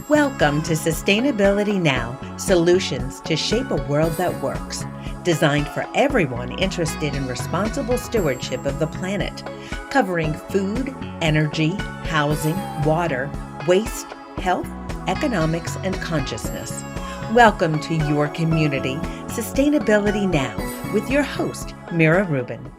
Welcome to Sustainability Now, solutions to shape a world that works. Designed for everyone interested in responsible stewardship of the planet, covering food, energy, housing, water, waste, health, economics, and consciousness. Welcome to your community, Sustainability Now, with your host, Mira Rubin.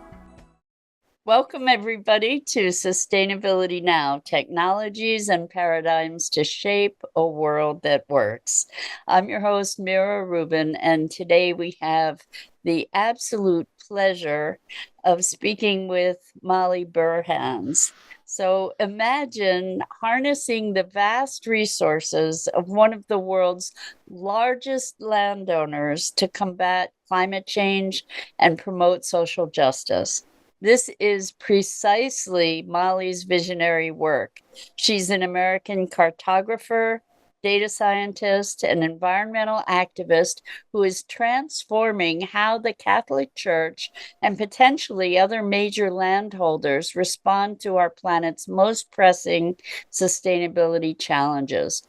Welcome, everybody, to Sustainability Now, technologies and paradigms to shape a world that works. I'm your host, Mira Rubin, and today we have the absolute pleasure of speaking with Molly Burhans. So imagine harnessing the vast resources of one of the world's largest landowners to combat climate change and promote social justice. This is precisely Molly's visionary work. She's an American cartographer, data scientist, and environmental activist who is transforming how the Catholic Church and potentially other major landholders respond to our planet's most pressing sustainability challenges.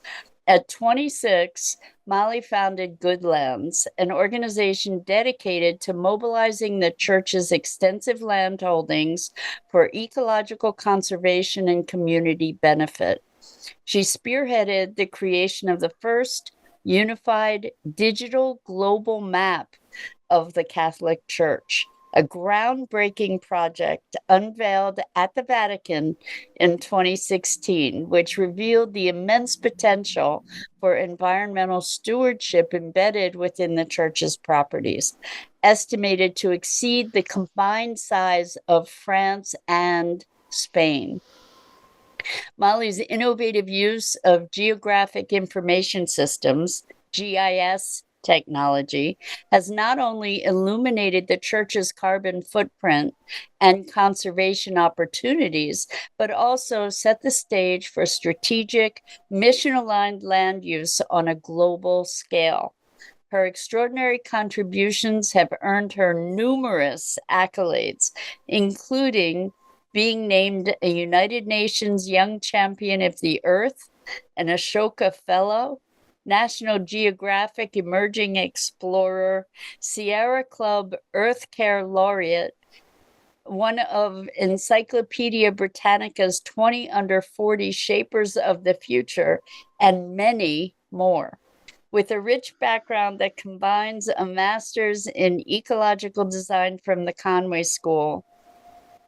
At 26, Molly founded GoodLands, an organization dedicated to mobilizing the church's extensive land holdings for ecological conservation and community benefit. She spearheaded the creation of the first unified digital global map of the Catholic Church, a groundbreaking project unveiled at the Vatican in 2016, which revealed the immense potential for environmental stewardship embedded within the church's properties, estimated to exceed the combined size of France and Spain. Molly's innovative use of geographic information systems, GIS, technology has not only illuminated the church's carbon footprint and conservation opportunities, but also set the stage for strategic, mission-aligned land use on a global scale. Her extraordinary contributions have earned her numerous accolades, including being named a United Nations Young Champion of the Earth, an Ashoka Fellow, National Geographic Emerging Explorer, Sierra Club Earth Care Laureate, one of Encyclopedia Britannica's 20 under 40 Shapers of the Future, and many more. With a rich background that combines a master's in ecological design from the Conway School,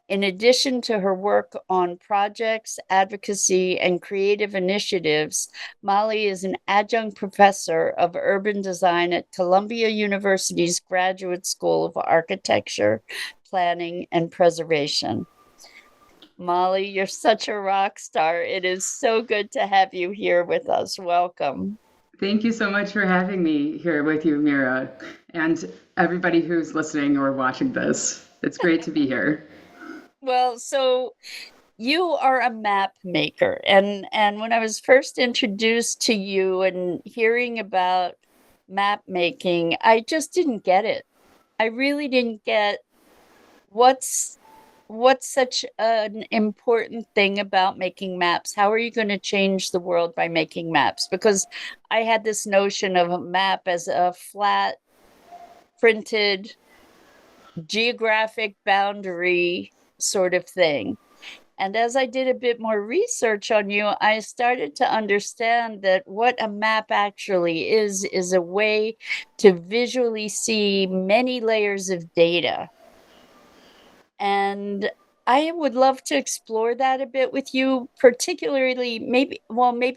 in addition to her work on projects, advocacy, and creative initiatives, Molly is an adjunct professor of urban design at Columbia University's Graduate School of Architecture, Planning, and Preservation. Molly, you're such a rock star. It is so good to have you here with us. Welcome. Thank you so much for having me here with you, Mira, and everybody who's listening or watching this. It's great to be here. Well, so you are a map maker, and when I was first introduced to you and hearing about map making, I just didn't get it. I really didn't get what's such an important thing about making maps. How are you going to change the world by making maps? Because I had this notion of a map as a flat, printed, geographic boundary sort of thing. And as I did a bit more research on you, I started to understand that what a map actually is a way to visually see many layers of data. And I would love to explore that a bit with you, particularly maybe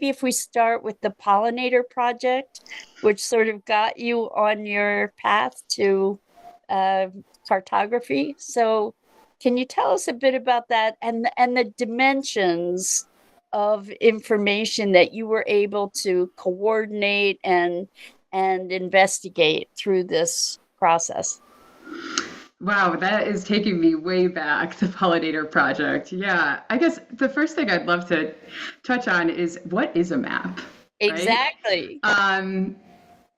if we start with the Pollinator Project, which sort of got you on your path to cartography. So can you tell us a bit about that and the dimensions of information that you were able to coordinate and investigate through this process? Wow, that is taking me way back, the Pollinator Project. Yeah, I guess the first thing I'd love to touch on is what is a map? Exactly. Right?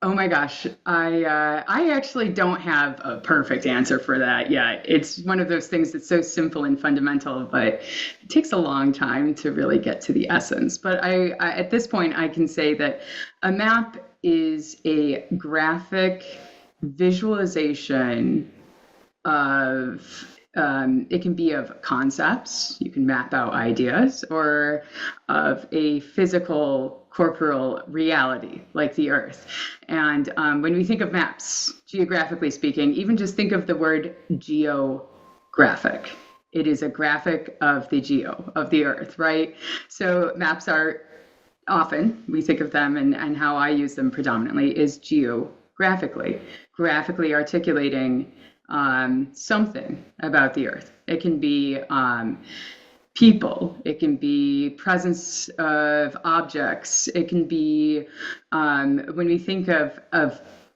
Oh my gosh, I actually don't have a perfect answer for that yet. It's one of those things that's so simple and fundamental, but it takes a long time to really get to the essence. But I at this point, I can say that a map is a graphic visualization of it can be of concepts, you can map out ideas, or of a physical corporeal reality like the earth. And when we think of maps, geographically speaking, even just think of the word geographic. It is a graphic of the geo, of the earth, right? So maps are often, we think of them, and how I use them predominantly is geographically, graphically articulating something about the earth. It can be people, it can be presence of objects, it can be when we think of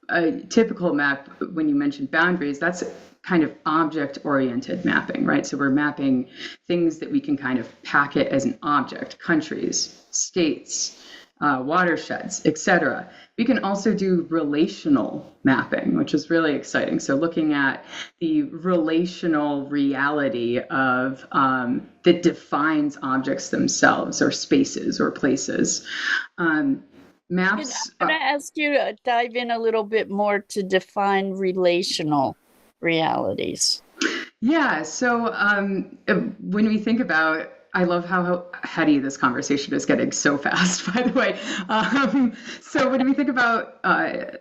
a typical map, when you mentioned boundaries, that's kind of object oriented mapping, right? So we're mapping things that we can kind of packet as an object, countries, states, watersheds, etc. We can also do relational mapping, which is really exciting. So looking at the relational reality of that defines objects themselves, or spaces, or places. Maps. I'm going to ask you to dive in a little bit more to define relational realities. Yeah. So when we think about, I love how heady this conversation is getting so fast, by the way. So when we think about,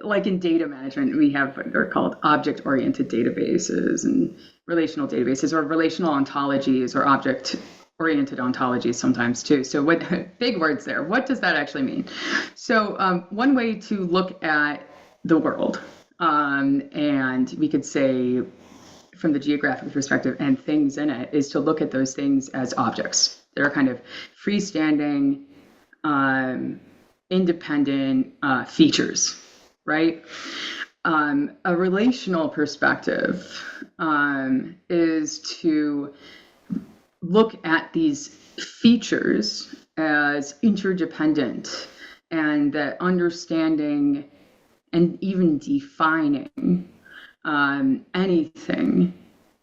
like in data management, we have what are called object-oriented databases and relational databases, or relational ontologies, or object-oriented ontologies sometimes too. So what big words there. What does that actually mean? So one way to look at the world, and we could say from the geographic perspective and things in it, is to look at those things as objects. They're kind of freestanding, independent features, right? A relational perspective is to look at these features as interdependent, and that understanding and even defining anything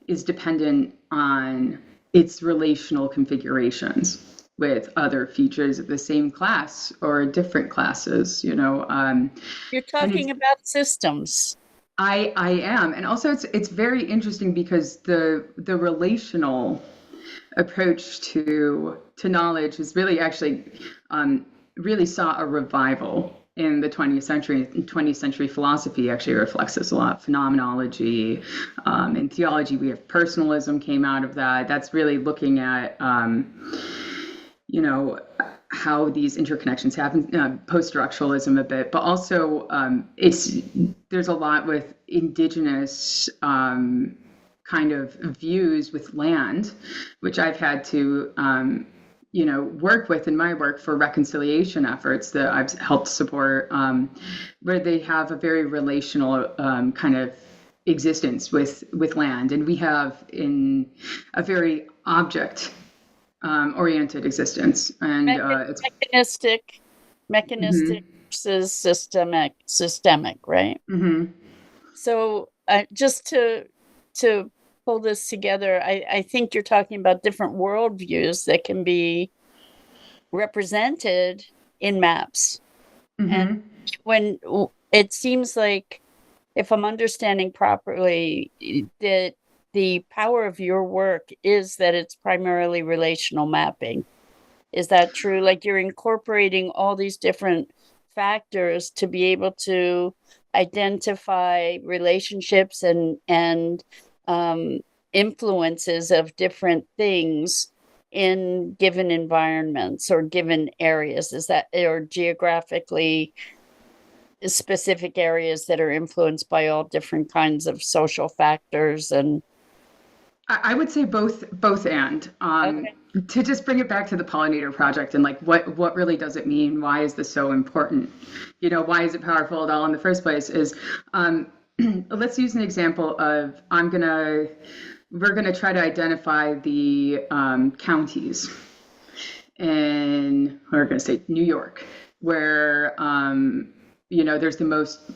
is dependent on its relational configurations with other features of the same class or different classes, you know. You're talking about systems. I am. And also it's very interesting because the relational approach to knowledge is really actually really saw a revival in the 20th century. 20th century philosophy actually reflects this a lot. Phenomenology, in theology, we have personalism came out of that. That's really looking at, you know, how these interconnections happen, post-structuralism a bit, but also there's a lot with indigenous kind of views with land, which I've had to work with in my work for reconciliation efforts that I've helped support, where they have a very relational kind of existence with land, and we have in a very object oriented existence, and it's mechanistic versus systemic, right? Mm-hmm. So just to pull this together, I think you're talking about different worldviews that can be represented in maps. Mm-hmm. And when it seems like, if I'm understanding properly, that the power of your work is that it's primarily relational mapping. Is that true? Like you're incorporating all these different factors to be able to identify relationships and influences of different things in given environments or given areas. Is that, or geographically specific areas that are influenced by all different kinds of social factors? And I would say both and. Okay. To just bring it back to the pollinator project and like what really does it mean? Why is this so important? You know, why is it powerful at all in the first place? Is let's use an example of we're gonna try to identify the counties in, we're gonna say New York, where there's the most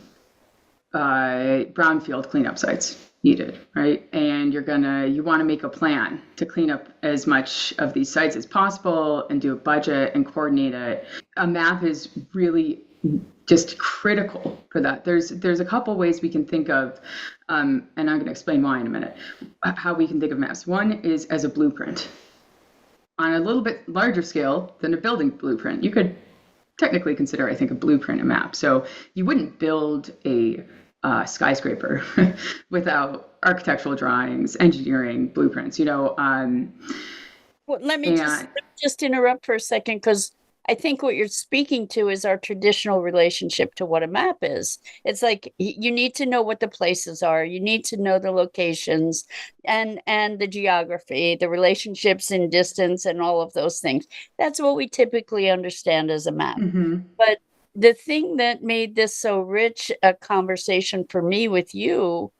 brownfield cleanup sites needed, right? And you want to make a plan to clean up as much of these sites as possible and do a budget and coordinate it. A map is really just critical for that. There's a couple ways we can think of, and I'm going to explain why in a minute, how we can think of maps. One is as a blueprint. On a little bit larger scale than a building blueprint, you could technically consider, I think, a blueprint a map. So you wouldn't build a skyscraper without architectural drawings, engineering blueprints. Well, let me just interrupt for a second, because I think what you're speaking to is our traditional relationship to what a map is. It's like you need to know what the places are. You need to know the locations and the geography, the relationships in distance and all of those things. That's what we typically understand as a map. Mm-hmm. But the thing that made this so rich a conversation for me with you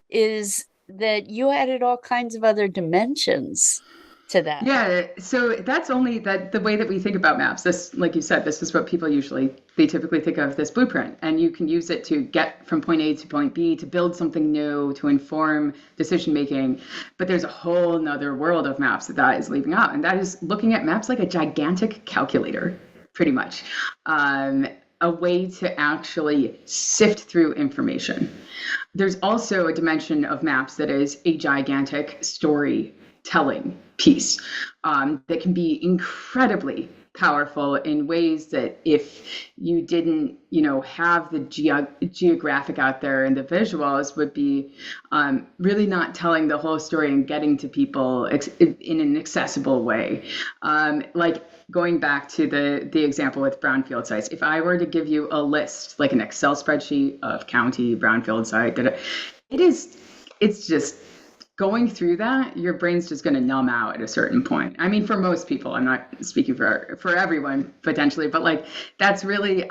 is that you added all kinds of other dimensions to that. Yeah, so that's only the way that we think about maps. This, like you said, this is what people they typically think of this blueprint, and you can use it to get from point A to point B, to build something new, to inform decision making. But there's a whole nother world of maps that is leaving out, and that is looking at maps like a gigantic calculator, pretty much. A way to actually sift through information. There's also a dimension of maps that is a gigantic storytelling piece that can be incredibly powerful in ways that if you didn't, have the geographic out there and the visuals would be really not telling the whole story and getting to people in an accessible way. Like going back to the example with brownfield sites, if I were to give you a list, like an Excel spreadsheet of county brownfield site, it's just going through that, your brain's just going to numb out at a certain point. I mean, for most people, I'm not speaking for everyone potentially, but like that's really,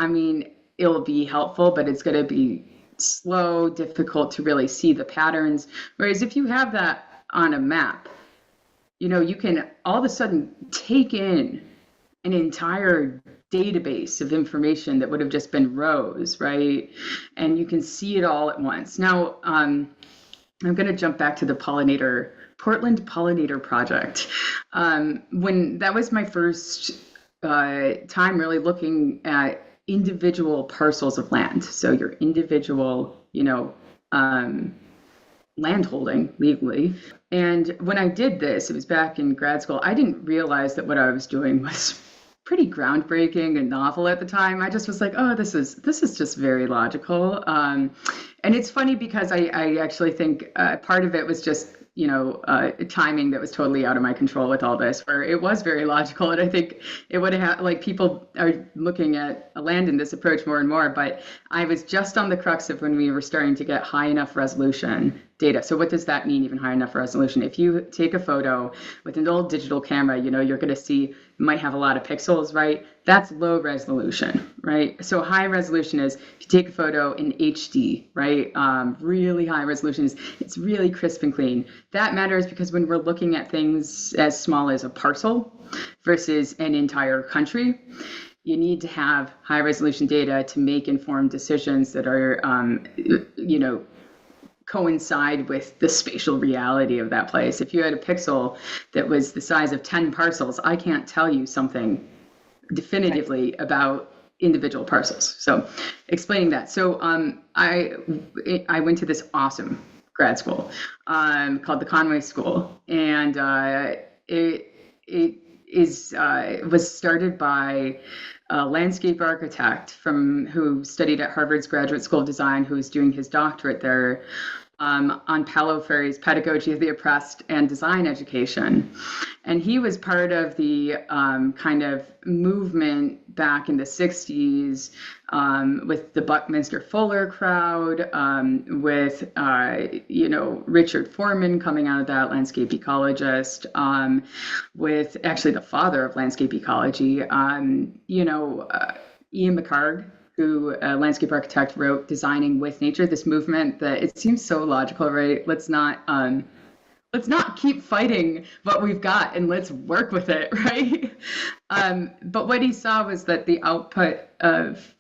it'll be helpful, but it's going to be slow, difficult to really see the patterns. Whereas if you have that on a map, you can all of a sudden take in an entire database of information that would have just been rows, right? And you can see it all at once. Now, I'm going to jump back to the Portland Pollinator Project. When that was my first time really looking at individual parcels of land. So your individual, land holding legally. And when I did this, it was back in grad school, I didn't realize that what I was doing was pretty groundbreaking and novel at the time. I just was like, oh, this is just very logical. And it's funny because I actually think part of it was just, timing that was totally out of my control with all this, where it was very logical. And I think it would have, like, people are looking at land in this approach more and more, but I was just on the crux of when we were starting to get high enough resolution data. So what does that mean, even high enough resolution? If you take a photo with an old digital camera, you're going to see, might have a lot of pixels, right? That's low resolution, right? So high resolution is if you take a photo in HD, right? Really high resolution is it's really crisp and clean. That matters because when we're looking at things as small as a parcel versus an entire country, you need to have high resolution data to make informed decisions that are, coincide with the spatial reality of that place. If you had a pixel that was the size of 10 parcels, I can't tell you something definitively about individual parcels. So explaining that. So I went to this awesome grad school called the Conway School. And it was started by a landscape architect who studied at Harvard's Graduate School of Design, who was doing his doctorate there on Paulo Freire's Pedagogy of the Oppressed and Design Education. And he was part of the kind of movement back in the 60s with the Buckminster Fuller crowd, with, Richard Foreman coming out of that, landscape ecologist, with actually the father of landscape ecology, Ian McHarg, who, a landscape architect, wrote Designing with Nature, this movement that it seems so logical, right? Let's not let's not keep fighting what we've got and let's work with it, right? But what he saw was that the output of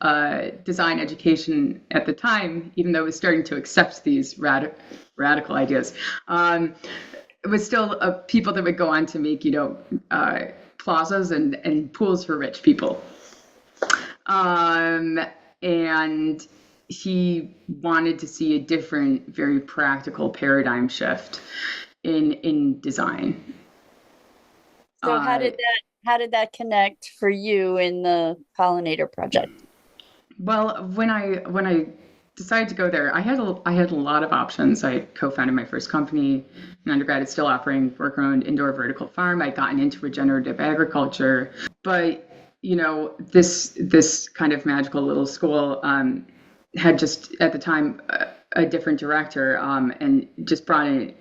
design education at the time, even though it was starting to accept these radical ideas, it was still people that would go on to make, plazas and pools for rich people. And he wanted to see a different, very practical paradigm shift in design. So how did that connect for you in the pollinator project? Well, when I decided to go there, I had a lot of options. I co-founded my first company in undergrad. It's still operating worker-owned indoor vertical farm. I'd gotten into regenerative agriculture, but this kind of magical little school had just at the time a different director and just brought in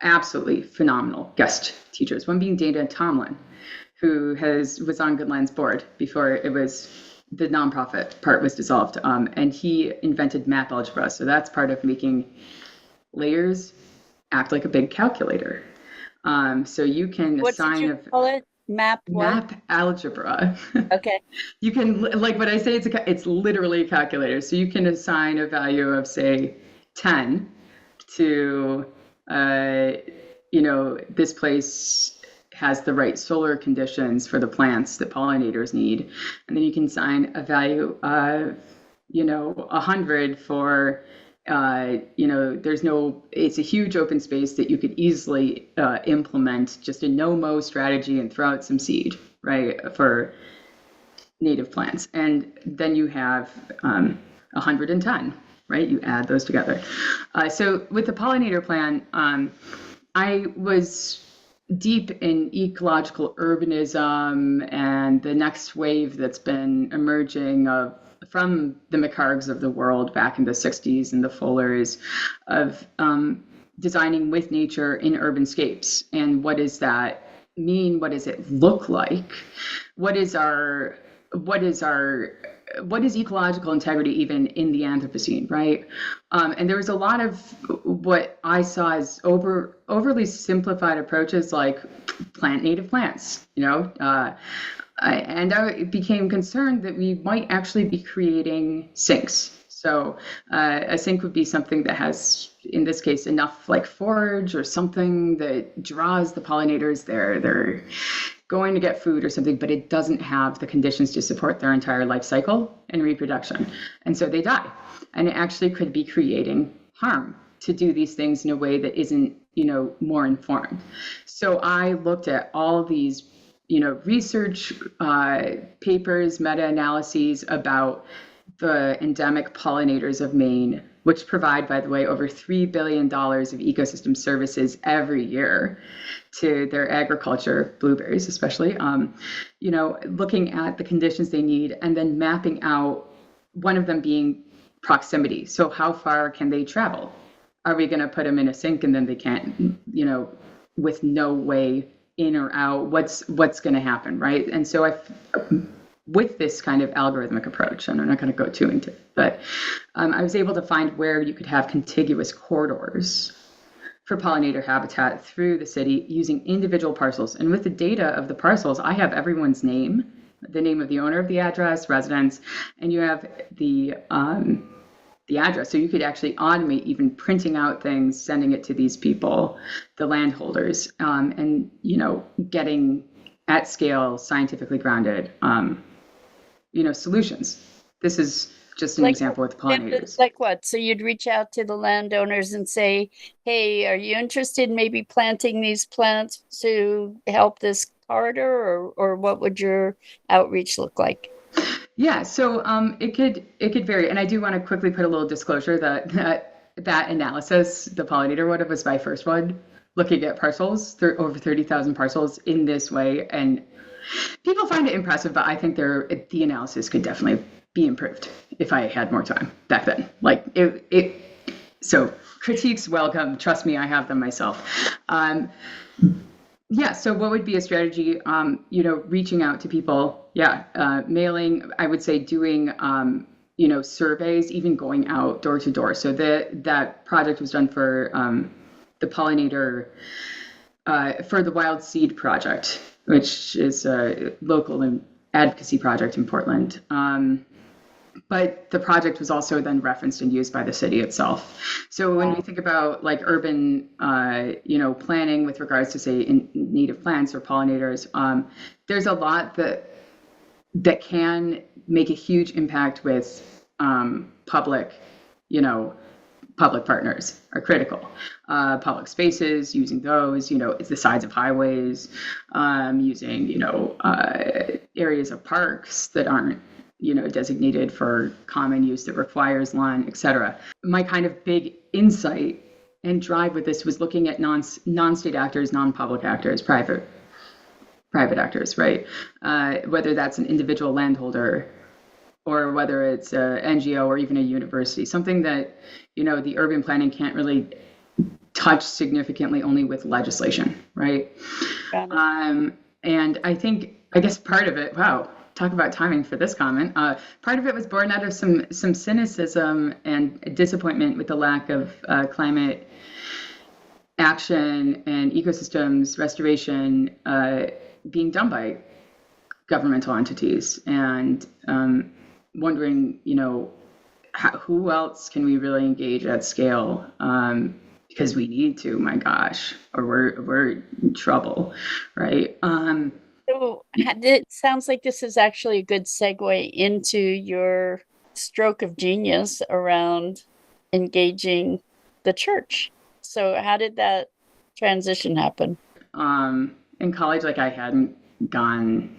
absolutely phenomenal guest teachers. One being Dana Tomlin, who was on GoodLands board before the nonprofit part was dissolved, and he invented map algebra. So that's part of making layers act like a big calculator. So you can call it? Map algebra. Okay. You can, like what I say, it's literally a calculator. So you can assign a value of, say, 10 to, this place has the right solar conditions for the plants that pollinators need. And then you can assign a value of, 100 for, it's a huge open space that you could easily implement just a no-mow strategy and throw out some seed, right, for native plants. And then you have 110, right? You add those together. So with the pollinator plan, I was deep in ecological urbanism and the next wave that's been emerging from the McHargs of the world back in the 60s and the Fullers of designing with nature in urban scapes. And what does that mean? What does it look like? What is ecological integrity even in the Anthropocene, right? And there was a lot of what I saw as overly simplified approaches like plant native plants, and I became concerned that we might actually be creating sinks. So a sink would be something that has, in this case, enough like forage or something that draws the pollinators there. They're going to get food or something, but it doesn't have the conditions to support their entire life cycle and reproduction. And so they die. And it actually could be creating harm to do these things in a way that isn't, more informed. So I looked at all of these research papers, meta-analyses about the endemic pollinators of Maine, which provide, by the way, over $3 billion of ecosystem services every year to their agriculture, blueberries especially, looking at the conditions they need and then mapping out, one of them being proximity. So how far can they travel? Are we going to put them in a sink and then they can't, with no way in or out, what's going to happen, right? And so with this kind of algorithmic approach, and I'm not going to go too into it, but I was able to find where you could have contiguous corridors for pollinator habitat through the city using individual parcels. And with the data of the parcels, I have everyone's name, the name of the owner of the address, residence, and you have the address. So you could actually automate even printing out things, sending it to these people, the landholders, and, getting at scale, scientifically grounded, solutions. This is just an example with pollinators. Like what? So you'd reach out to the landowners and say, hey, are you interested in maybe planting these plants to help this corridor, or what would your outreach look like? Yeah, so it could vary. And I do want to quickly put a little disclosure that analysis, the pollinator one, was my first one, looking at parcels, over 30,000 parcels in this way. And people find it impressive, but I think the analysis could definitely be improved if I had more time back then. So critiques welcome. Trust me, I have them myself. So what would be a strategy? Reaching out to people. Mailing, I would say doing, surveys, even going out door to door. So that project was done for the pollinator for the Wild Seed Project, which is a local and advocacy project in Portland. But the project was also then referenced and used by the city itself. So when we think about like urban, planning with regards to say native plants or pollinators, there's a lot that can make a huge impact with public partners are critical. Public spaces, using those, it's the sides of highways, using, areas of parks that aren't, designated for common use that requires lawn, et cetera. My kind of big insight and drive with this was looking at non-state actors, non-public actors, private actors, right? Whether that's an individual landholder or whether it's a NGO or even a university, something that, the urban planning can't really touch significantly only with legislation, right? And I guess part of it, wow, talk about timing for this comment. Part of it was born out of some cynicism and disappointment with the lack of climate action and ecosystems restoration being done by governmental entities, and wondering, who else can we really engage at scale? Because we need to, my gosh, or we're in trouble, right? So it sounds like this is actually a good segue into your stroke of genius around engaging the church. So how did that transition happen? In college, I hadn't gone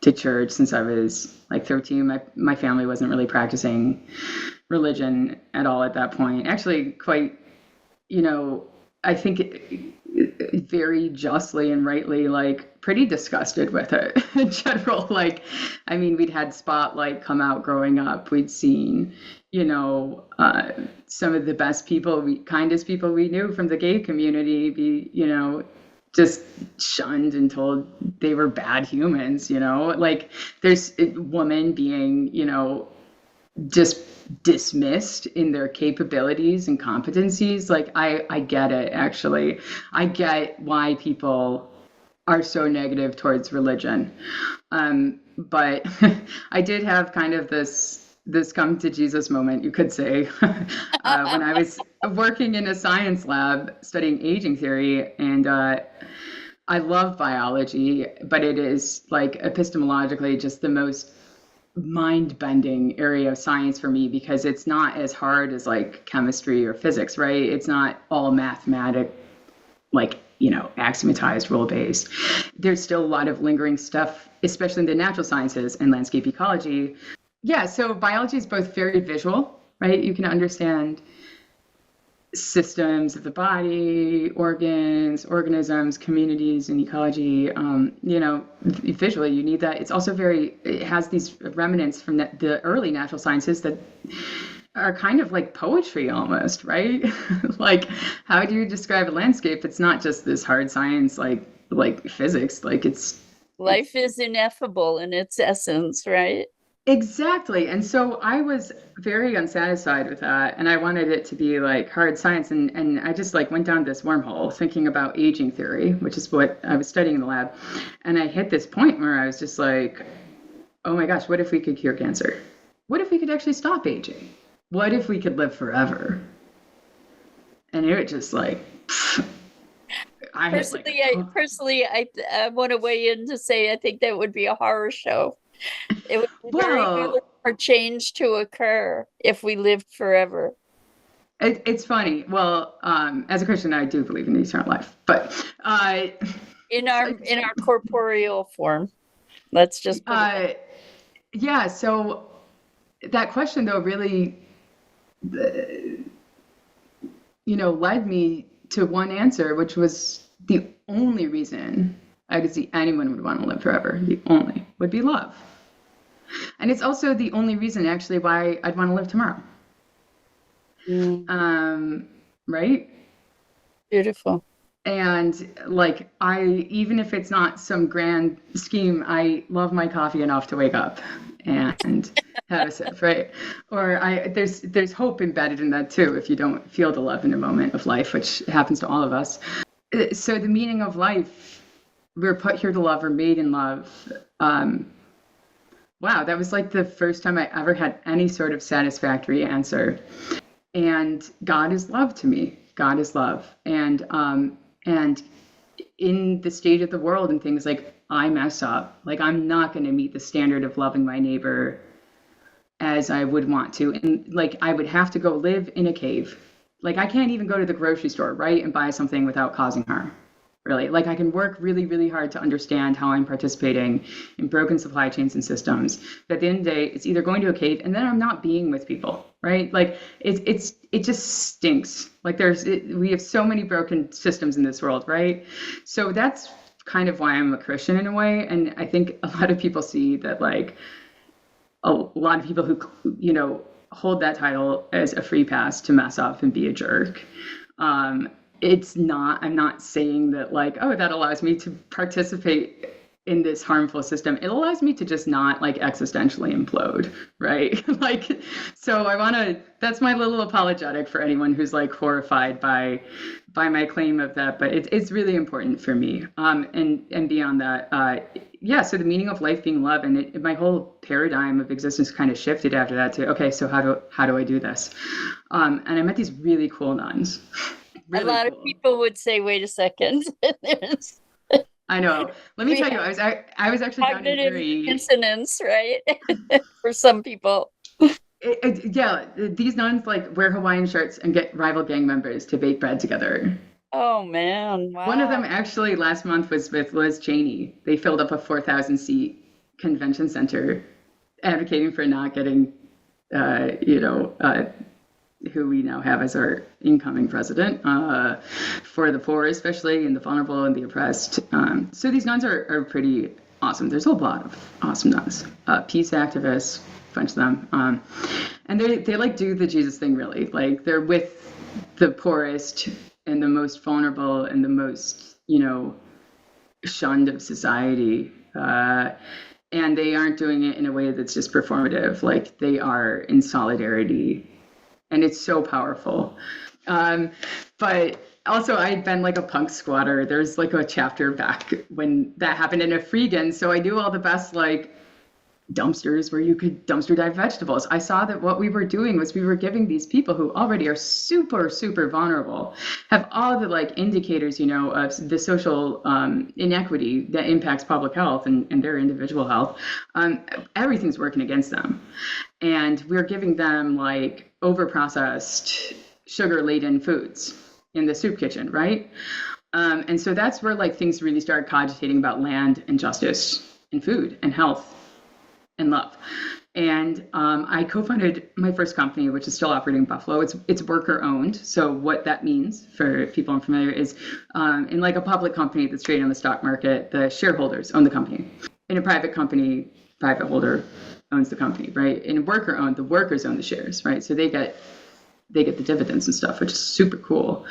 to church since I was 13. My family wasn't really practicing religion at all at that point. Actually, quite, I think very justly and rightly, pretty disgusted with it in general. We'd had Spotlight come out growing up. We'd seen, some of the best people, kindest people we knew from the gay community be, just shunned and told they were bad humans, there's a woman being, just dismissed in their capabilities and competencies. I get it, actually. I get why people are so negative towards religion. But I did have kind of this come to Jesus moment, you could say, when I was working in a science lab studying aging theory. And I love biology, but it is epistemologically just the most mind-bending area of science for me, because it's not as hard as chemistry or physics, right? It's not all mathematic, axiomatized, rule-based. There's still a lot of lingering stuff, especially in the natural sciences and landscape ecology. Yeah, so biology is both very visual, right? You can understand systems of the body, organs, organisms, communities, and ecology. Visually, you need that. It's also it has these remnants from the early natural sciences that are kind of like poetry almost, right? How do you describe a landscape? It's not just this hard science like physics. Life is ineffable in its essence, right? Exactly. And so I was very unsatisfied with that. And I wanted it to be hard science. And I just went down this wormhole thinking about aging theory, which is what I was studying in the lab. And I hit this point where I was just oh my gosh, what if we could cure cancer? What if we could actually stop aging? What if we could live forever? And it was just Personally, I want to weigh in to say I think that would be a horror show. It would be very good for change to occur if we lived forever. It's funny. Well, as a Christian, I do believe in eternal life, but in our corporeal form, let's just put it. Yeah. So that question, though, really, led me to one answer, which was the only reason I could see anyone would want to live forever. The only would be love. And it's also the only reason actually why I'd want to live tomorrow. Right? Beautiful. And even if it's not some grand scheme, I love my coffee enough to wake up and have a sip, right? Or there's hope embedded in that too, if you don't feel the love in a moment of life, which happens to all of us. So the meaning of life, we're put here to love, we're made in love. Wow, that was like the first time I ever had any sort of satisfactory answer. And God is love to me. God is love. And in the state of the world and things, like, I mess up. Like, I'm not going to meet the standard of loving my neighbor as I would want to. And like, I would have to go live in a cave. Like, I can't even go to the grocery store, right, and buy something without causing harm. Really. Like, I can work really, really hard to understand how I'm participating in broken supply chains and systems. But at the end of the day, it's either going to a cave and then I'm not being with people, right? Like, it just stinks. Like, we have so many broken systems in this world, right? So that's kind of why I'm a Christian in a way. And I think a lot of people see that, like, a lot of people who, hold that title as a free pass to mess up and be a jerk. I'm not saying that, like, oh, that allows me to participate in this harmful system. It allows me to just not, like, existentially implode, right? Like, so that's my little apologetic for anyone who's, like, horrified by my claim of that, but it's really important for me. And beyond that, so the meaning of life being love, and my whole paradigm of existence kind of shifted after that to, okay, so how do I do this? And I met these really cool nuns. Really a lot cool. Of people would say, wait a second. I know. Let me tell you, I was actually down in Erie. Incidents, right? For some people. These nuns, like, wear Hawaiian shirts and get rival gang members to bake bread together. Oh man! Wow. One of them actually last month was with Liz Cheney. They filled up a 4,000 seat convention center, advocating for not getting, who we now have as our incoming president, for the poor, especially, and the vulnerable and the oppressed. So these nuns are pretty awesome. There's a lot of awesome nuns, peace activists, a bunch of them. And they like do the Jesus thing, really. Like, they're with the poorest and the most vulnerable and the most, shunned of society. And they aren't doing it in a way that's just performative. Like, they are in solidarity. And it's so powerful. But also, I'd been, like, a punk squatter. There's, like, a chapter back when that happened in a Freegan. So I knew all the best, like, dumpsters where you could dumpster dive vegetables. I saw that what we were doing was we were giving these people who already are super, super vulnerable, have all the, like, indicators, of the social inequity that impacts public health and their individual health. Everything's working against them. And we're giving them, like, over-processed, sugar-laden foods in the soup kitchen, right? And so that's where, like, things really start cogitating about land and justice and food and health and love. And I co-founded my first company, which is still operating in Buffalo. It's worker owned. So what that means for people unfamiliar is, in, like, a public company that's traded on the stock market, the shareholders own the company. In a private company, private holder owns the company, right? In worker owned, the workers own the shares, right? So they get the dividends and stuff, which is super cool.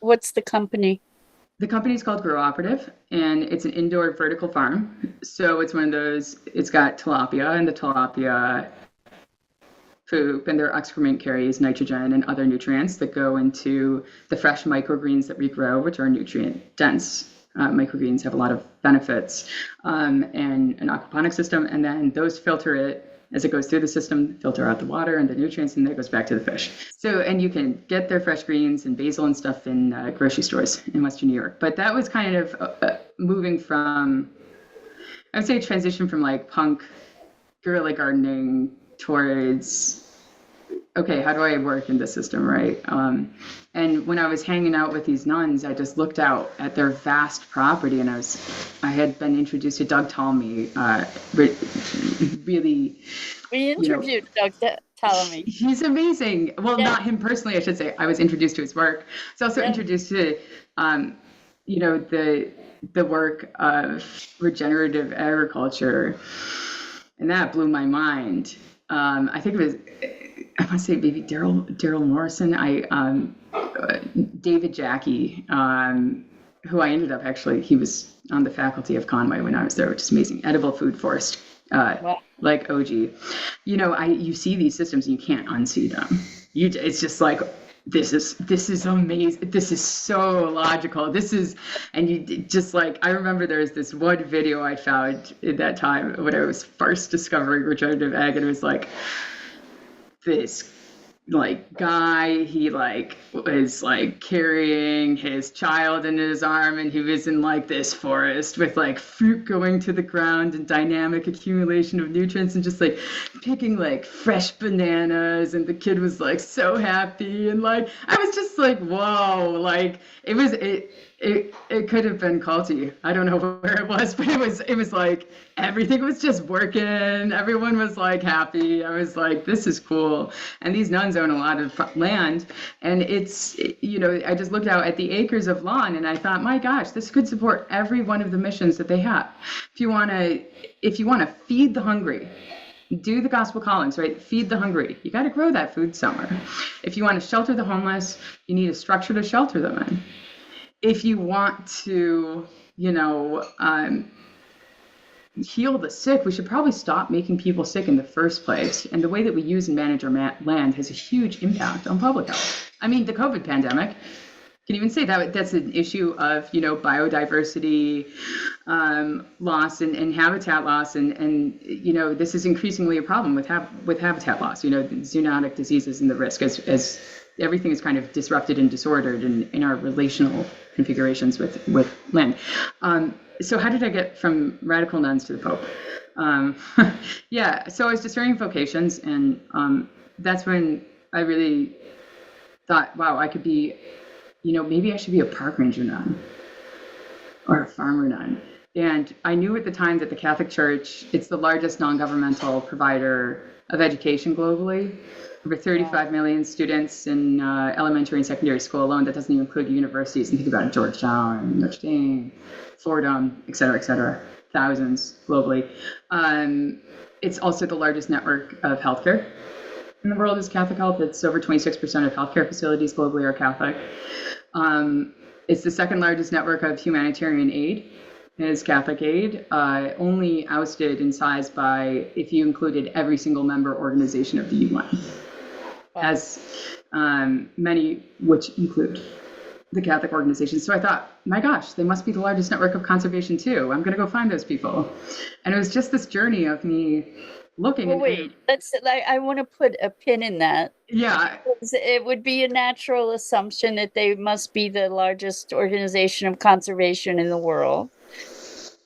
What's the company? The company is called Grow Operative, and it's an indoor vertical farm. So it's one of those, it's got tilapia, and the tilapia poop and their excrement carries nitrogen and other nutrients that go into the fresh microgreens that we grow, which are nutrient dense. Microgreens have a lot of benefits, and an aquaponic system, and then those filter it as it goes through the system, filter out the water and the nutrients, and then it goes back to the fish. So, and you can get their fresh greens and basil and stuff in grocery stores in Western New York. But that was kind of moving from, I would say, transition from, like, punk guerrilla gardening towards, okay, how do I work in this system, right? And when I was hanging out with these nuns, I just looked out at their vast property, and I had been introduced to Doug Talmy, really. We interviewed Doug Talmy. He's amazing. Well, not him personally, I should say. I was introduced to his work. I was also introduced to, the work of regenerative agriculture, and that blew my mind. I think it was, I want to say maybe Daryl Morrison, David Jackie, who I ended up he was on the faculty of Conway when I was there, which is amazing. Edible food forest, like OG. You see these systems and you can't unsee them. It's just like, this is amazing. This is so logical. And you just like, I remember there was this one video I found in that time when I was first discovering regenerative ag, and it was like this like guy, he like was like carrying his child in his arm, and he was in like this forest with like fruit going to the ground and dynamic accumulation of nutrients, and just like picking like fresh bananas, and the kid was like so happy, and like I was just like, whoa, like it could have been culty. I don't know where it was, but it was like everything was just working. Everyone was like happy. I was like, this is cool. And these nuns own a lot of land, and it's, you know, I just looked out at the acres of lawn, and I thought, my gosh, this could support every one of the missions that they have. If you want to feed the hungry, do the gospel callings, right? Feed the hungry. You got to grow that food somewhere. If you want to shelter the homeless, you need a structure to shelter them in. If you want to, you know, heal the sick, we should probably stop making people sick in the first place. And the way that we use and manage our land has a huge impact on public health. I mean, the COVID pandemic, can even say that that's an issue of, you know, biodiversity loss and habitat loss, and you know, this is increasingly a problem with habitat loss. You know, zoonotic diseases and the risk as everything is kind of disrupted and disordered in our relational configurations with land. So how did I get from radical nuns to the Pope? Yeah, so I was discerning vocations, and that's when I really thought, wow, I could be, you know, maybe I should be a park ranger nun or a farmer nun. And I knew at the time that the Catholic Church, it's the largest non-governmental provider of education globally. Over 35 million students in elementary and secondary school alone. That doesn't even include universities. And think about it, Georgetown, Notre Dame, Fordham, et cetera, thousands globally. It's also the largest network of healthcare in the world is Catholic health. It's over 26% of healthcare facilities globally are Catholic. It's the second largest network of humanitarian aid is Catholic aid, only ousted in size by, if you included every single member organization of the UN. Wow. As many, which include the Catholic organizations. So I thought, my gosh, they must be the largest network of conservation too. I'm going to go find those people. And it was just this journey of me looking. Well, wait, I want to put a pin in that. Yeah. It would be a natural assumption that they must be the largest organization of conservation in the world.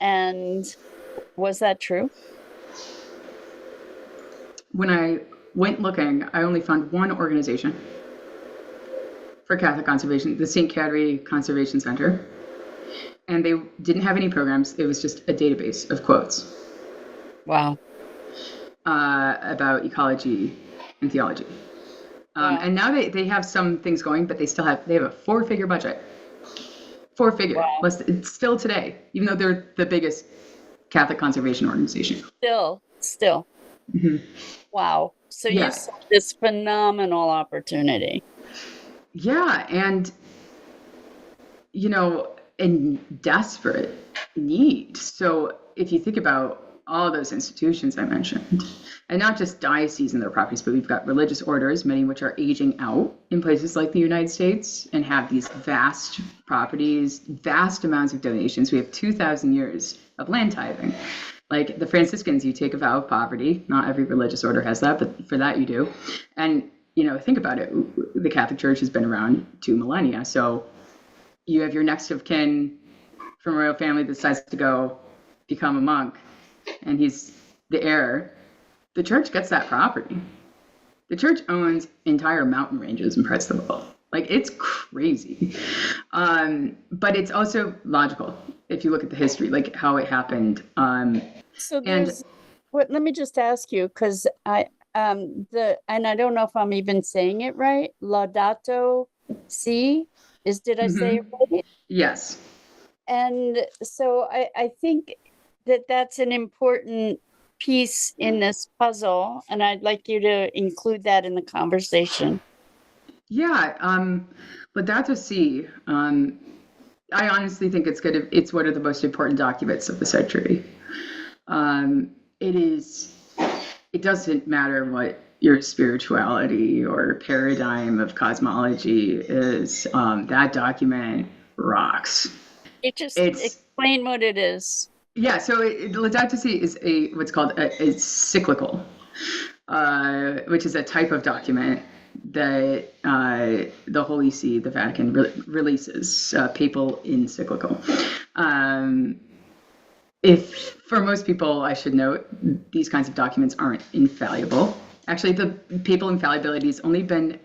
And was that true? When I went looking, I only found one organization for Catholic conservation, the St. Catherine Conservation Center. And they didn't have any programs. It was just a database of quotes. Wow. About ecology and theology. Wow. And now they have some things going, but they have a 4-figure budget. 4-figure. Wow. It's still today, even though they're the biggest Catholic conservation organization. Still. Mm-hmm. Wow. So you saw this phenomenal opportunity. Yeah. And, you know, in desperate need. So if you think about all those institutions I mentioned, and not just dioceses and their properties, but we've got religious orders, many of which are aging out in places like the United States and have these vast properties, vast amounts of donations. We have 2,000 years of land tithing. Like the Franciscans, you take a vow of poverty. Not every religious order has that, but for that you do. And, you know, think about it. The Catholic Church has been around 2 millennia. So you have your next of kin from a royal family that decides to go become a monk, and he's the heir. The church gets that property. The church owns entire mountain ranges in parts of the world. Like, it's crazy. But it's also logical if you look at the history, like how it happened. So there's, let me just ask you, because and I don't know if I'm even saying it right. Laudato Si, did I say it right? Yes. And so I think that's an important piece in this puzzle, and I'd like you to include that in the conversation. Yeah, Laudato Si. I honestly think it's one of the most important documents of the century. It doesn't matter what your spirituality or paradigm of cosmology is, that document rocks. It just It's explain what it is. Yeah, so Laudato Si is what's called a cyclical, which is a type of document that the Holy See, the Vatican, releases, papal encyclical. If for most people, I should note, these kinds of documents aren't infallible. Actually, the papal infallibility has only been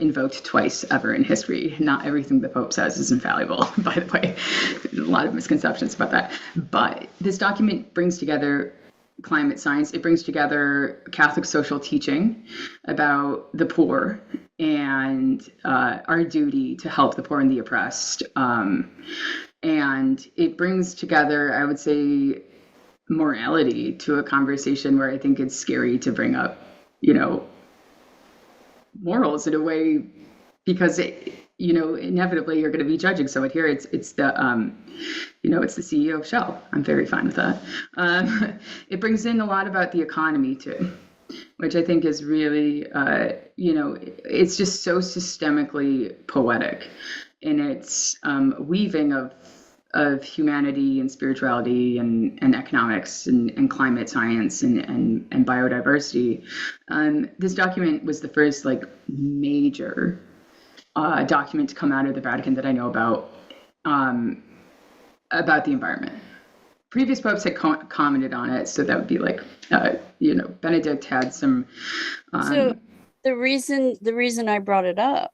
invoked twice ever in history. Not everything the Pope says is infallible, by the way. There's a lot of misconceptions about that. But this document brings together climate science. It brings together Catholic social teaching about the poor and our duty to help the poor and the oppressed. And it brings together, I would say, morality to a conversation where I think it's scary to bring up, morals in a way, because inevitably you're going to be judging someone. Here it's the it's the CEO of Shell. I'm very fine with that. It brings in a lot about the economy too, which I think is really it's just so systemically poetic in its weaving of humanity and spirituality and economics and climate science and biodiversity. This document was the first major document to come out of the Vatican that I know about the environment. Previous popes had commented on it, so that would be Benedict had some. So the reason I brought it up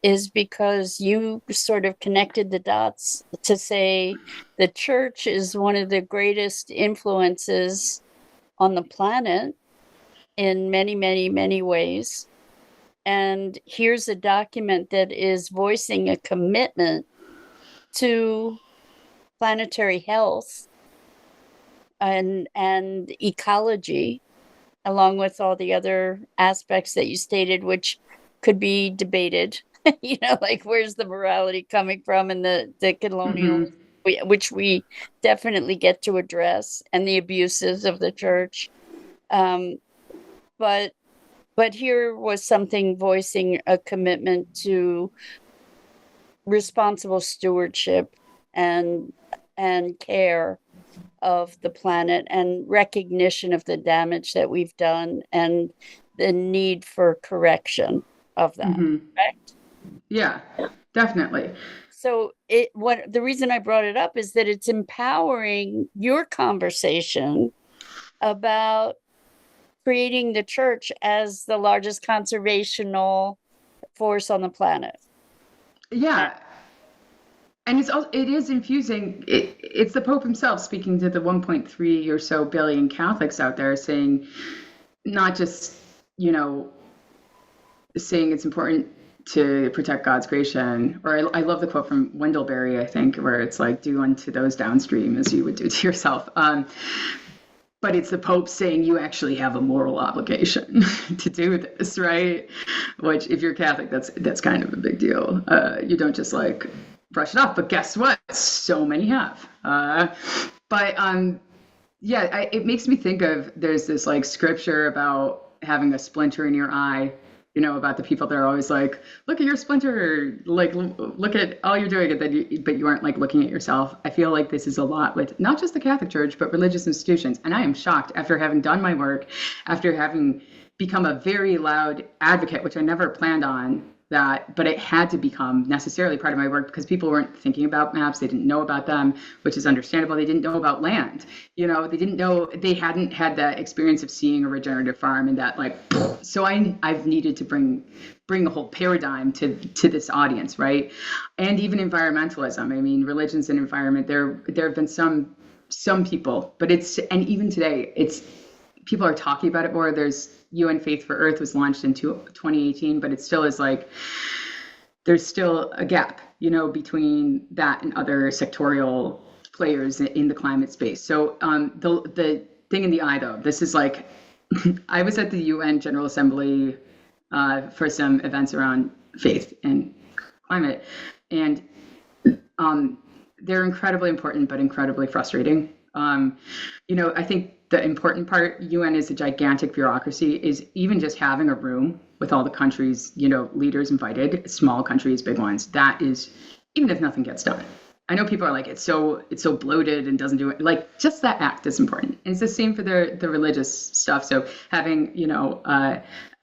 is because you sort of connected the dots to say the church is one of the greatest influences on the planet in many, many, many ways. And here's a document that is voicing a commitment to planetary health and ecology, along with all the other aspects that you stated, which could be debated. Where's the morality coming from in the colonial, which we definitely get to address, and the abuses of the church. But here was something voicing a commitment to responsible stewardship and care of the planet and recognition of the damage that we've done and the need for correction of that. Correct? Yeah, definitely. So the reason I brought it up is that it's empowering your conversation about creating the church as the largest conservational force on the planet. Yeah. And it is infusing. It's the Pope himself speaking to the 1.3 or so billion Catholics out there, saying not just, saying it's important to protect God's creation. Or I love the quote from Wendell Berry, I think, where it's like, do unto those downstream as you would do to yourself. But it's the Pope saying you actually have a moral obligation to do this, right? Which, if you're Catholic, that's kind of a big deal. You don't just brush it off. But guess what? So many have. It makes me think of, there's this scripture about having a splinter in your eye. About the people that are always look at your splinter, look at all you're doing, but you aren't looking at yourself. I feel like this is a lot with not just the Catholic Church, but religious institutions. And I am shocked, after having done my work, after having become a very loud advocate, which I never planned on that, but it had to become necessarily part of my work because people weren't thinking about maps. They didn't know about them, which is understandable. They didn't know about land. They didn't know, they hadn't had that experience of seeing a regenerative farm and that so I've needed to bring a whole paradigm to this audience, right? And even environmentalism. I mean, religions and environment, there have been some people, but and even today, people are talking about it more. There's UN Faith for Earth was launched in 2018, but it still is there's still a gap, between that and other sectorial players in the climate space. So the thing in the eye, though, this is I was at the UN General Assembly for some events around faith and climate, and they're incredibly important, but incredibly frustrating. I think the important part, UN is a gigantic bureaucracy, is even just having a room with all the countries, leaders invited, small countries, big ones. That is, even if nothing gets done. I know people are like, it's so bloated and doesn't do it. Like, just that act is important. And it's the same for the religious stuff. So having,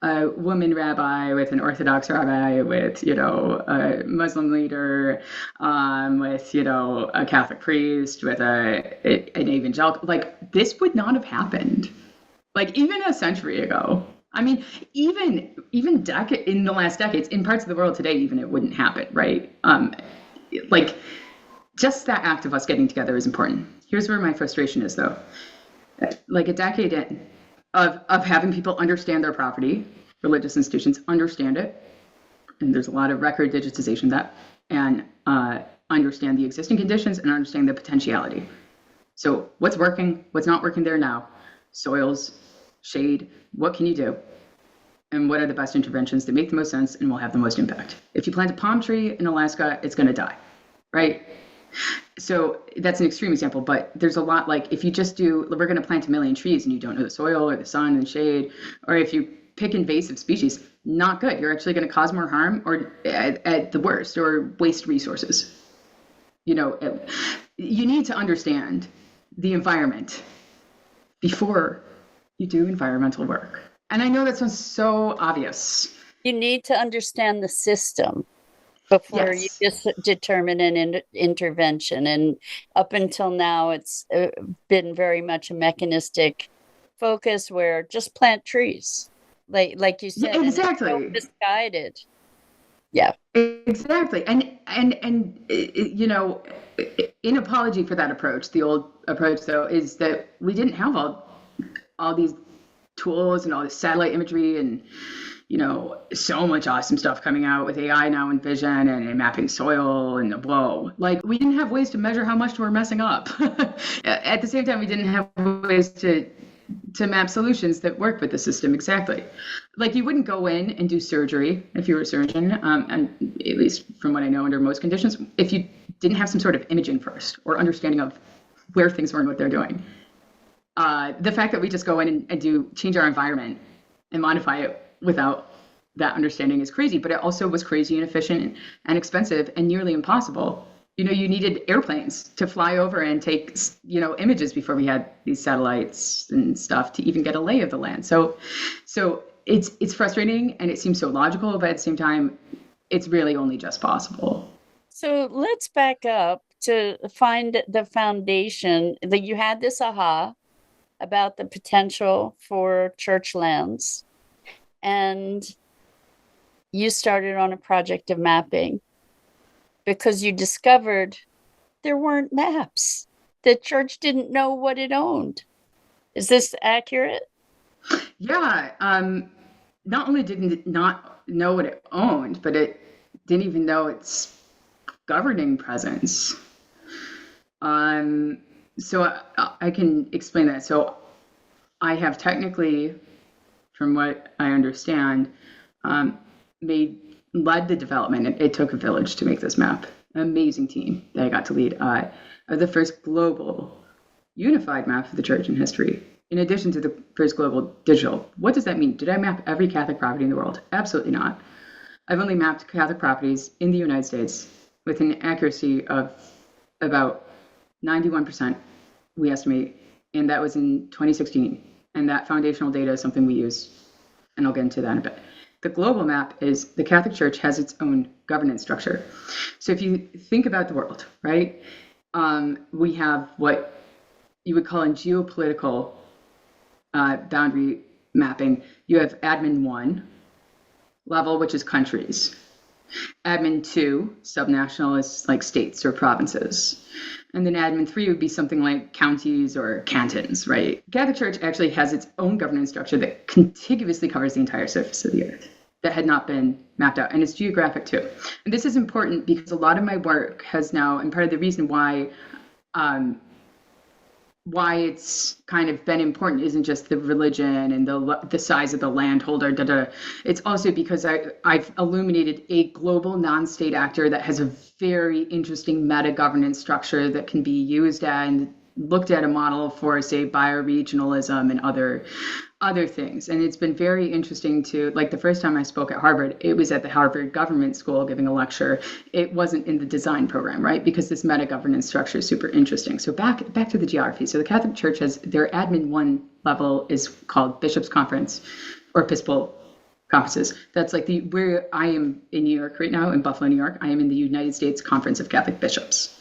a woman rabbi with an Orthodox rabbi with, a Muslim leader, with, a Catholic priest, with an evangelical, like, this would not have happened. Like, even a century ago. I mean, even in the last decades, in parts of the world today, even it wouldn't happen, right? Just that act of us getting together is important. Here's where my frustration is, though. Like a decade in of having people understand their property, religious institutions understand it, and there's a lot of record digitization of that, and understand the existing conditions and understand the potentiality. So what's working, what's not working there now? Soils, shade, what can you do? And what are the best interventions that make the most sense and will have the most impact? If you plant a palm tree in Alaska, it's going to die, right? So that's an extreme example, but there's a lot, like if you just we're going to plant 1 million trees and you don't know the soil or the sun and shade, or if you pick invasive species, not good. You're actually going to cause more harm or at the worst, or waste resources. You need to understand the environment before you do environmental work. And I know that sounds so obvious. You need to understand the system before you just determine an intervention. And up until now, it's been very much a mechanistic focus where just plant trees, like you said. Yeah, exactly. And it's misguided. Yeah, exactly. And in apology for that approach, the old approach though is that we didn't have all these tools and all this satellite imagery and so much awesome stuff coming out with AI now and vision and mapping soil and whoa. Like, we didn't have ways to measure how much we're messing up. At the same time, we didn't have ways to map solutions that work with the system exactly. Like, you wouldn't go in and do surgery if you were a surgeon, and at least from what I know, under most conditions, if you didn't have some sort of imaging first or understanding of where things were and what they're doing. The fact that we just go in and change our environment and modify it without that understanding is crazy, but it also was crazy and inefficient and expensive and nearly impossible. You needed airplanes to fly over and take, images before we had these satellites and stuff to even get a lay of the land. So it's frustrating and it seems so logical, but at the same time, it's really only just possible. So let's back up to find the foundation that you had this aha about the potential for church lands. And you started on a project of mapping because you discovered there weren't maps. The church didn't know what it owned. Is this accurate? Yeah. Not only did it not know what it owned, but it didn't even know its governing presence. So I can explain that. So I have technically, from what I understand, led the development. It took a village to make this map. An amazing team that I got to lead. Of the first global unified map of the church in history, in addition to the first global digital. What does that mean? Did I map every Catholic property in the world? Absolutely not. I've only mapped Catholic properties in the United States with an accuracy of about 91%, we estimate, and that was in 2016. And that foundational data is something we use, and I'll get into that in a bit. The global map is the Catholic Church has its own governance structure. So if you think about the world, right, we have what you would call in geopolitical boundary mapping. You have admin 1 level, which is countries. Admin 2, subnational, is like states or provinces. And then admin 3 would be something like counties or cantons, right? Catholic Church actually has its own governance structure that contiguously covers the entire surface of the earth that had not been mapped out. And it's geographic too. And this is important because a lot of my work has now, and part of the reason why it's kind of been important isn't just the religion and the size of the landholder. It's also because I've illuminated a global non-state actor that has a very interesting meta governance structure that can be used and looked at a model for, say, bioregionalism and other things. And it's been very interesting to, like, the first time I spoke at Harvard, it was at the Harvard Government School giving a lecture. It wasn't in the design program, right? Because this meta-governance structure is super interesting. So back to the geography. So the Catholic Church has their admin 1 level is called Bishop's Conference or Episcopal Conferences. That's like where I am in New York right now, in Buffalo, New York. I am in the United States Conference of Catholic Bishops.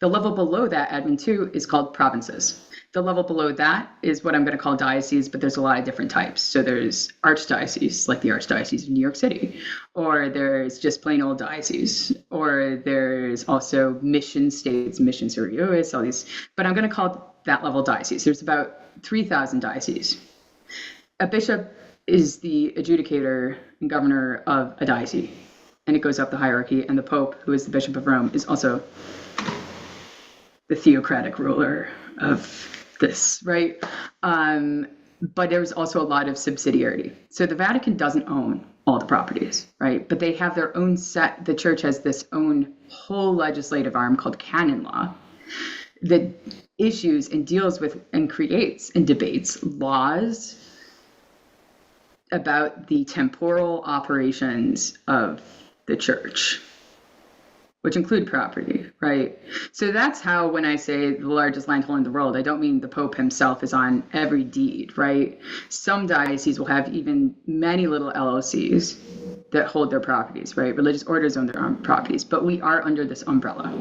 The level below that, admin 2, is called provinces. The level below that is what I'm going to call dioceses, but there's a lot of different types. So there's archdioceses, like the Archdiocese of New York City, or there's just plain old dioceses, or there's also mission states, mission surioris, all these. But I'm going to call that level diocese. There's about 3,000 dioceses. A bishop is the adjudicator and governor of a diocese, and it goes up the hierarchy. And the Pope, who is the Bishop of Rome, is also the theocratic ruler of this, right? But there's also a lot of subsidiarity. So the Vatican doesn't own all the properties, right? But they have their own set. The church has this own whole legislative arm called canon law that issues and deals with and creates and debates laws about the temporal operations of the church, which include property, right? So that's how, when I say the largest landholder in the world, I don't mean the Pope himself is on every deed, right? Some dioceses will have even many little LLCs that hold their properties, right? Religious orders own their own properties, but we are under this umbrella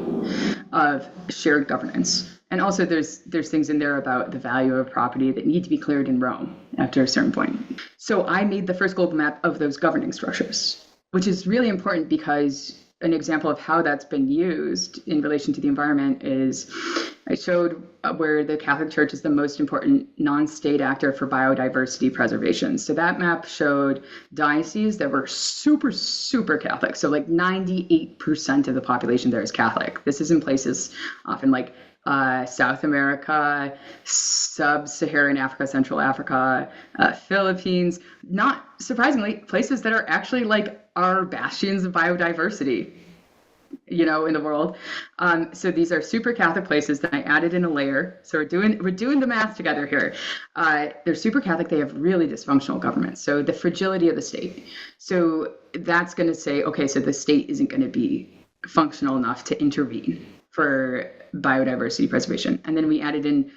of shared governance. And also there's things in there about the value of property that need to be cleared in Rome after a certain point. So I made the first global map of those governing structures, which is really important because an example of how that's been used in relation to the environment is I showed where the Catholic Church is the most important non-state actor for biodiversity preservation. So that map showed dioceses that were super, super Catholic. So like 98% of the population there is Catholic. This is in places often like South America, sub-Saharan Africa, Central Africa, Philippines, not surprisingly, places that are actually like our bastions of biodiversity, you know, in the world. So these are super Catholic places that I added in a layer. So we're doing the math together here. They're super Catholic. They have really dysfunctional governments. So the fragility of the state. So that's going to say, okay, so the state isn't going to be functional enough to intervene for biodiversity preservation. And then we added in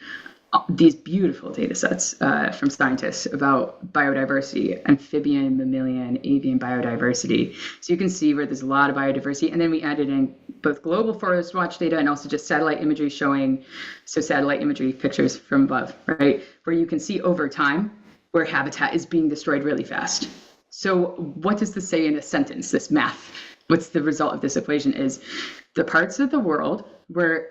these beautiful data sets from scientists about biodiversity, amphibian, mammalian, avian biodiversity. So you can see where there's a lot of biodiversity. And then we added in both global forest watch data and also just satellite imagery showing, so satellite imagery pictures from above, right? Where you can see over time where habitat is being destroyed really fast. So what does this say in a sentence, this math? What's the result of this equation is the parts of the world where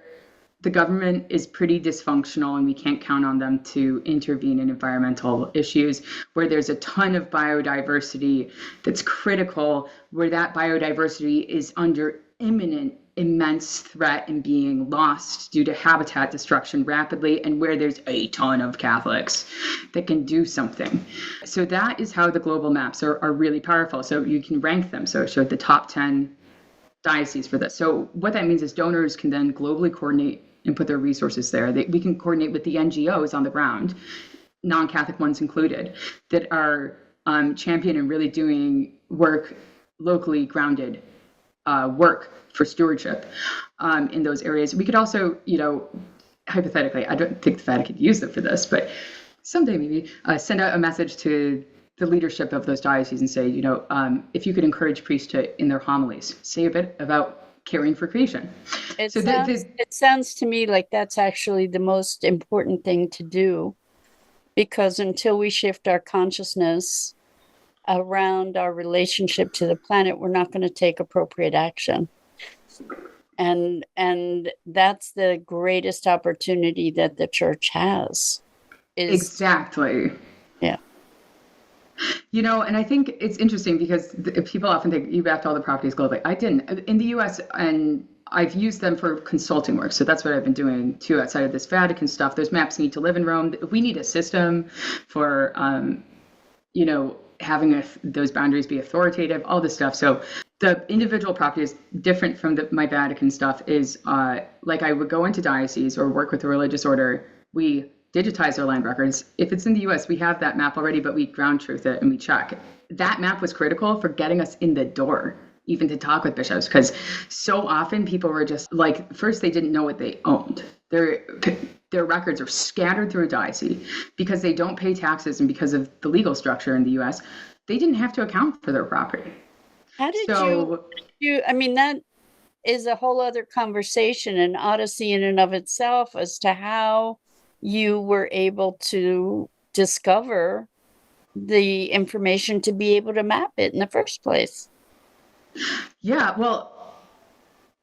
the government is pretty dysfunctional and we can't count on them to intervene in environmental issues, where there's a ton of biodiversity that's critical, where that biodiversity is under immense threat and being lost due to habitat destruction rapidly, and where there's a ton of Catholics that can do something. So that is how the global maps are really powerful. So you can rank them. So it showed the top 10 dioceses for this. So what that means is donors can then globally coordinate and put their resources there. We can coordinate with the NGOs on the ground, non-Catholic ones included, that are champion and really doing work, locally grounded work for stewardship in those areas. We could also, you know, hypothetically, I don't think the Vatican could use them for this, but someday maybe send out a message to the leadership of those dioceses and say, you know, if you could encourage priests to, in their homilies, say a bit about caring for creation. It sounds to me like that's actually the most important thing to do, because until we shift our consciousness around our relationship to the planet, we're not going to take appropriate action. And that's the greatest opportunity that the church has. Exactly. Yeah. You know, and I think it's interesting because people often think you mapped all the properties globally. I didn't. In the US, and I've used them for consulting work. So that's what I've been doing too, outside of this Vatican stuff. Those maps need to live in Rome. We need a system for, you know, having those boundaries be authoritative, all this stuff. So the individual property is different from my Vatican stuff. Is like I would go into diocese or work with a religious order. We digitize our land records. If it's in the U.S., we have that map already, but we ground truth it and we check. That map was critical for getting us in the door, even to talk with bishops, because so often people were just like, first they didn't know what they owned. Their records are scattered through a diocese because they don't pay taxes, and because of the legal structure in the U.S., they didn't have to account for their property. How did you, I mean, that is a whole other conversation, an odyssey in and of itself, as to how you were able to discover the information to be able to map it in the first place. Yeah, well,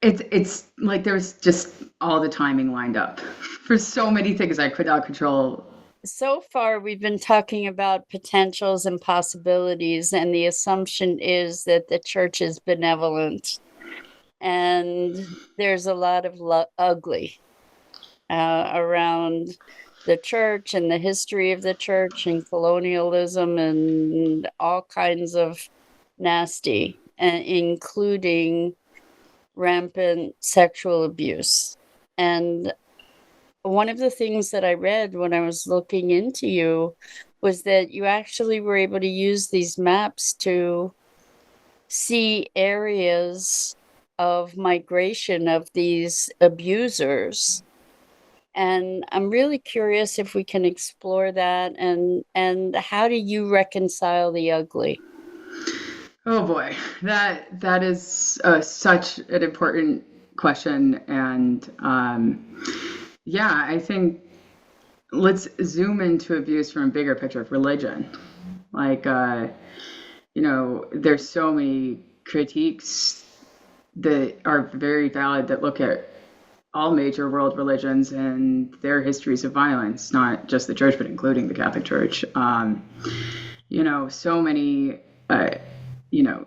it's like there's just all the timing lined up for so many things I could not control. So far, we've been talking about potentials and possibilities, and the assumption is that the church is benevolent. And there's a lot of ugly around the church and the history of the church and colonialism and all kinds of nasty, including rampant sexual abuse. And one of the things that I read when I was looking into you was that you actually were able to use these maps to see areas of migration of these abusers. And I'm really curious if we can explore that, and how do you reconcile the ugly? Oh boy, that is such an important question. And yeah, I think let's zoom into abuse from a bigger picture of religion. Like, there's so many critiques that are very valid that look at all major world religions and their histories of violence, not just the church, but including the Catholic Church. So many,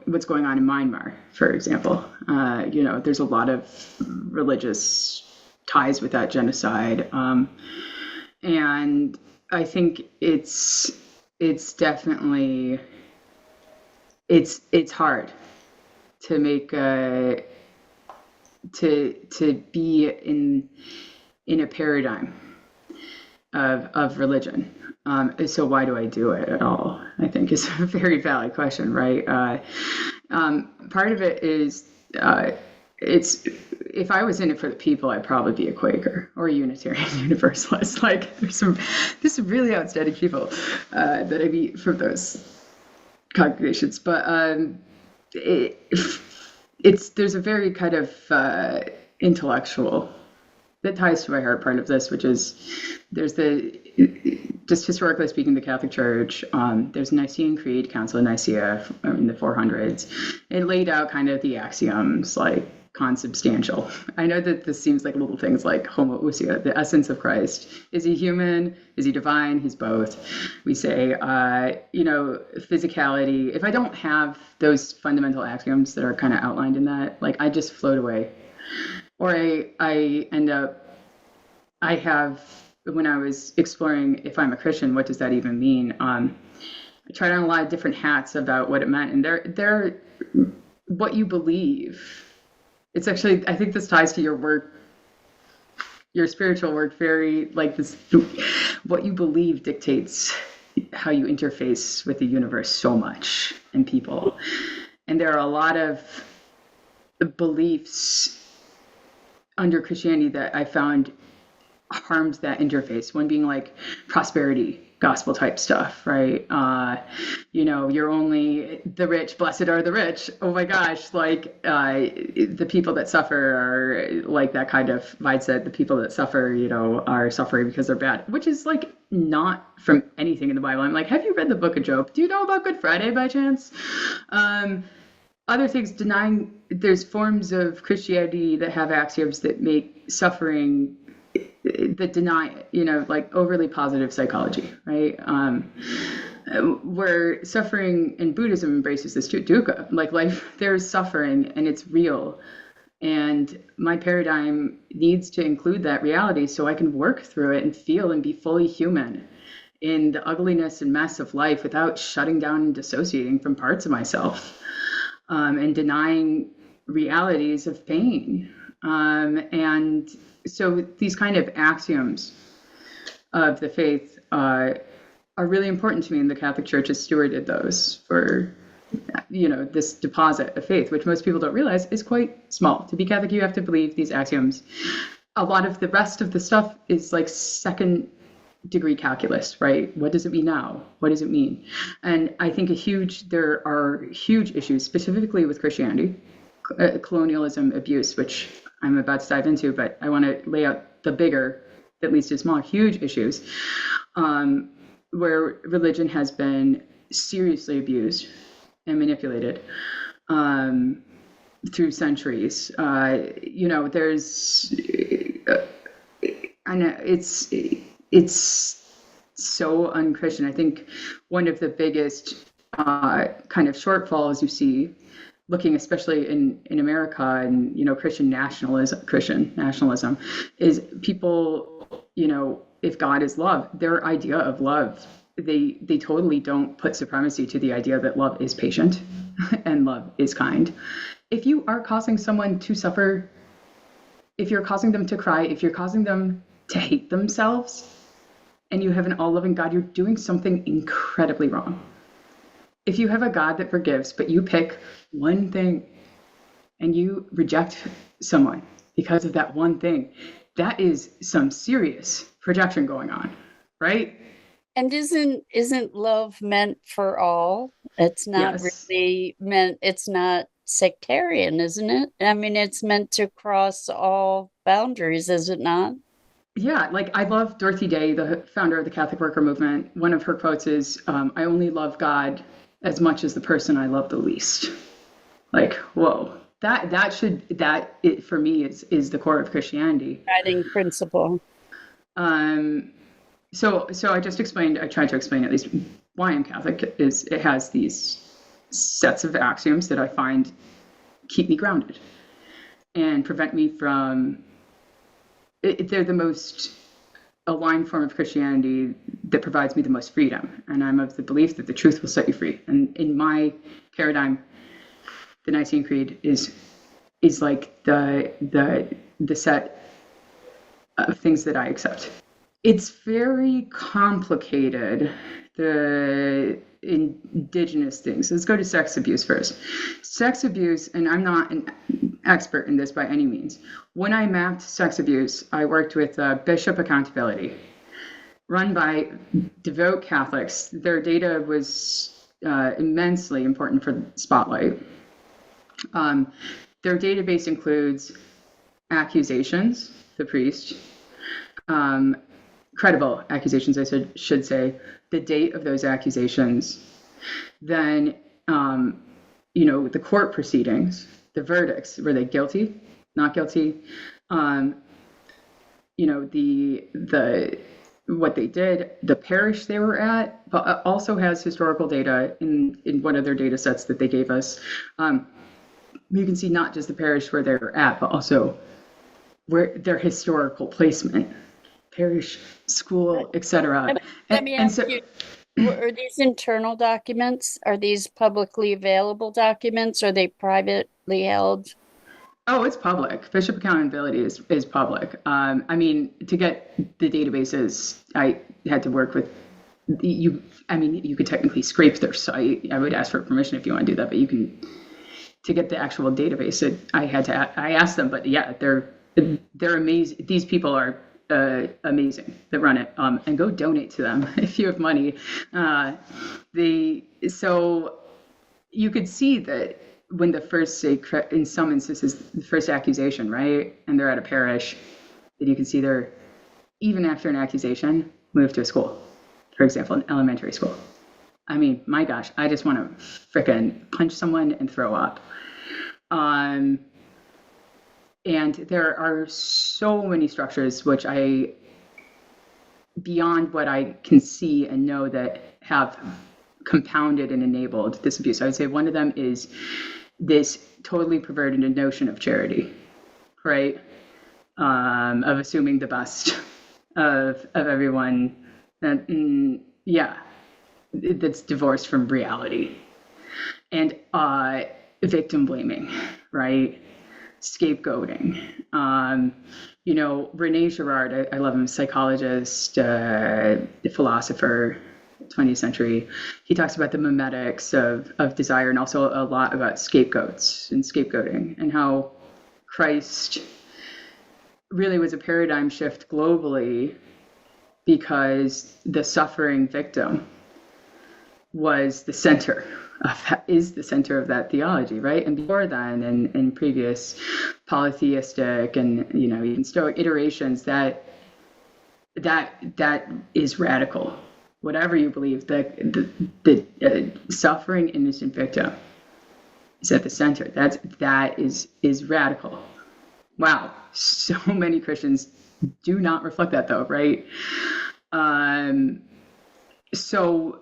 what's going on in Myanmar, for example. There's a lot of religious ties with that genocide. And I think it's definitely, it's hard to make to be in a paradigm of religion. So why do I do it at all? I think is a very valid question, right? Part of it is it's, if I was in it for the people, I'd probably be a Quaker or a Unitarian Universalist. Like there's some really outstanding people that I meet from those congregations, but there's a very kind of intellectual that ties to my heart part of this, which is there's just historically speaking, the Catholic Church, there's a Nicene Creed, Council of Nicaea in the 400s. It laid out kind of the axioms like consubstantial. I know that this seems like little things like homoousia, the essence of Christ. Is he human? Is he divine? He's both. We say, physicality. If I don't have those fundamental axioms that are kind of outlined in that, like I just float away. Or I end up, when I was exploring if I'm a Christian, what does that even mean? I tried on a lot of different hats about what it meant, and they're what you believe. It's actually, I think this ties to your work, your spiritual work, very like this, what you believe dictates how you interface with the universe so much and people. And there are a lot of beliefs under Christianity that I found harmed that interface. One being like prosperity gospel type stuff, right? You're only the rich, blessed are the rich. Oh my gosh, like the people that suffer are like that kind of mindset. The people that suffer, are suffering because they're bad, which is like not from anything in the Bible. I'm like, have you read the book of Job? Do you know about Good Friday by chance? Other things denying, there's forms of Christianity that have axioms that make suffering, that deny, like overly positive psychology, right? Where suffering in Buddhism embraces this too, dukkha, like life, there's suffering and it's real. And my paradigm needs to include that reality so I can work through it and feel and be fully human in the ugliness and mess of life without shutting down and dissociating from parts of myself. and denying realities of pain. And so these kind of axioms of the faith are really important to me, and the Catholic Church has stewarded those for, this deposit of faith, which most people don't realize is quite small. To be Catholic, you have to believe these axioms. A lot of the rest of the stuff is like second degree calculus, right? What does it mean now? What does it mean? And I think there are huge issues, specifically with Christianity, colonialism, abuse, which I'm about to dive into, but I want to lay out the bigger, at least as small, huge issues, where religion has been seriously abused and manipulated through centuries. There's, I know it's so unchristian. I think one of the biggest kind of shortfalls you see, looking especially in America and Christian nationalism, is people, if God is love, their idea of love, they totally don't put supremacy to the idea that love is patient and love is kind. If you are causing someone to suffer, if you're causing them to cry, if you're causing them to hate themselves, and you have an all-loving God, you're doing something incredibly wrong. If you have a God that forgives, but you pick one thing and you reject someone because of that one thing, that is some serious projection going on, right? And isn't love meant for all? It's not really meant, it's not sectarian, isn't it? I mean, it's meant to cross all boundaries, is it not? Yeah, like I love Dorothy Day, the founder of the Catholic Worker Movement. One of her quotes is, I only love God as much as the person I love the least. Like, whoa, that for me is the core of Christianity. Guiding principle. So I tried to explain at least why I'm Catholic. Is it has these sets of axioms that I find keep me grounded and prevent me from, they're the most aligned form of Christianity that provides me the most freedom. And I'm of the belief that the truth will set you free. And in my paradigm, the Nicene Creed is like the set of things that I accept. It's very complicated, the indigenous things. Let's go to sex abuse first. Sex abuse, and I'm not an expert in this by any means. When I mapped sex abuse, I worked with Bishop Accountability, run by devout Catholics. Their data was immensely important for Spotlight. Their database includes accusations, the priest, credible accusations, I should say, the date of those accusations, then, the court proceedings, the verdicts, were they guilty, not guilty, the what they did, the parish they were at, but also has historical data in one of their data sets that they gave us. You can see not just the parish where they're at, but also where their historical placement, parish, school, etc. Let me ask you, are these internal documents? Are these publicly available documents? Are they privately held? Oh, it's public. Bishop Accountability is public. To get the databases, I had to work with you. You could technically scrape their site. I would ask for permission if you want to do that, but you can, to get the actual database, I asked them, but yeah, they're amazing. These people are amazing that run it, and go donate to them if you have money. So you could see that when the first, in some instances, the first accusation, right, and they're at a parish, that you can see they're, even after an accusation, moved to a school, for example, an elementary school. My gosh, I just want to frickin' punch someone and throw up. And there are so many structures which beyond what I can see and know, that have compounded and enabled this abuse. I would say one of them is this totally perverted notion of charity, right? Of assuming the best of everyone. That's divorced from reality. And victim blaming, right? Scapegoating. Rene Girard, I love him, psychologist, philosopher, 20th century. He talks about the memetics of desire, and also a lot about scapegoats and scapegoating, and how Christ really was a paradigm shift globally because the suffering victim was the center is the center of that theology, right? And before then, and in previous polytheistic and even Stoic iterations, that is radical. Whatever you believe, the suffering innocent victim is at the center. That is radical. Wow, so many Christians do not reflect that, though, right? So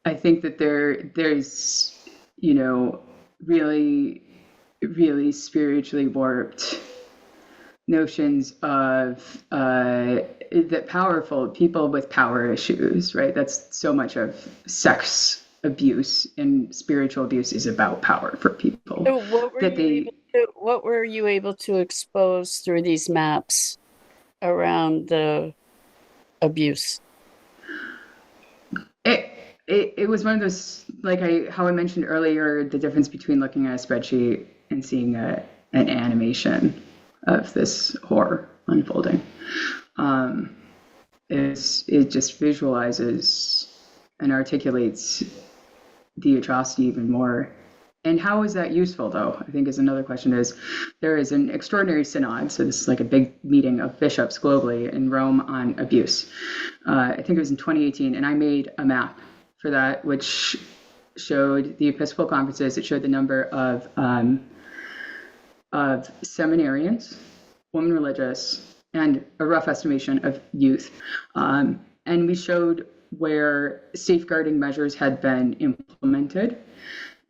I think that there's really, really spiritually warped notions of that powerful people with power issues, right? That's so much of sex abuse and spiritual abuse is about power for people. So what were you able to expose through these maps around the abuse? It was one of those, how I mentioned earlier, the difference between looking at a spreadsheet and seeing an animation of this horror unfolding. It just visualizes and articulates the atrocity even more. And how is that useful, though? I think is another question. Is there is an extraordinary synod, so this is like a big meeting of bishops globally in Rome on abuse. I think it was in 2018, and I made a map for that, which showed the Episcopal conferences. It showed the number of seminarians, women religious, and a rough estimation of youth. And we showed where safeguarding measures had been implemented.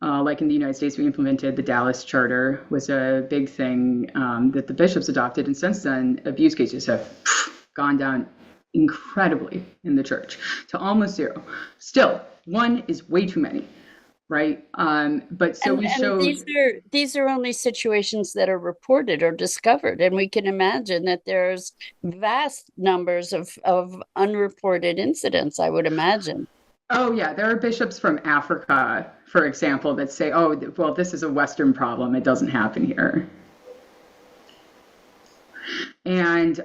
Like in the United States, we implemented the Dallas Charter, was a big thing that the bishops adopted. And since then, abuse cases have gone down incredibly in the church to almost zero. Still, one is way too many, right? But so we showed these are only situations that are reported or discovered, and we can imagine that there's vast numbers of unreported incidents, I would imagine. Oh yeah, there are bishops from Africa, for example, that say, "Oh, well, this is a Western problem; it doesn't happen here." And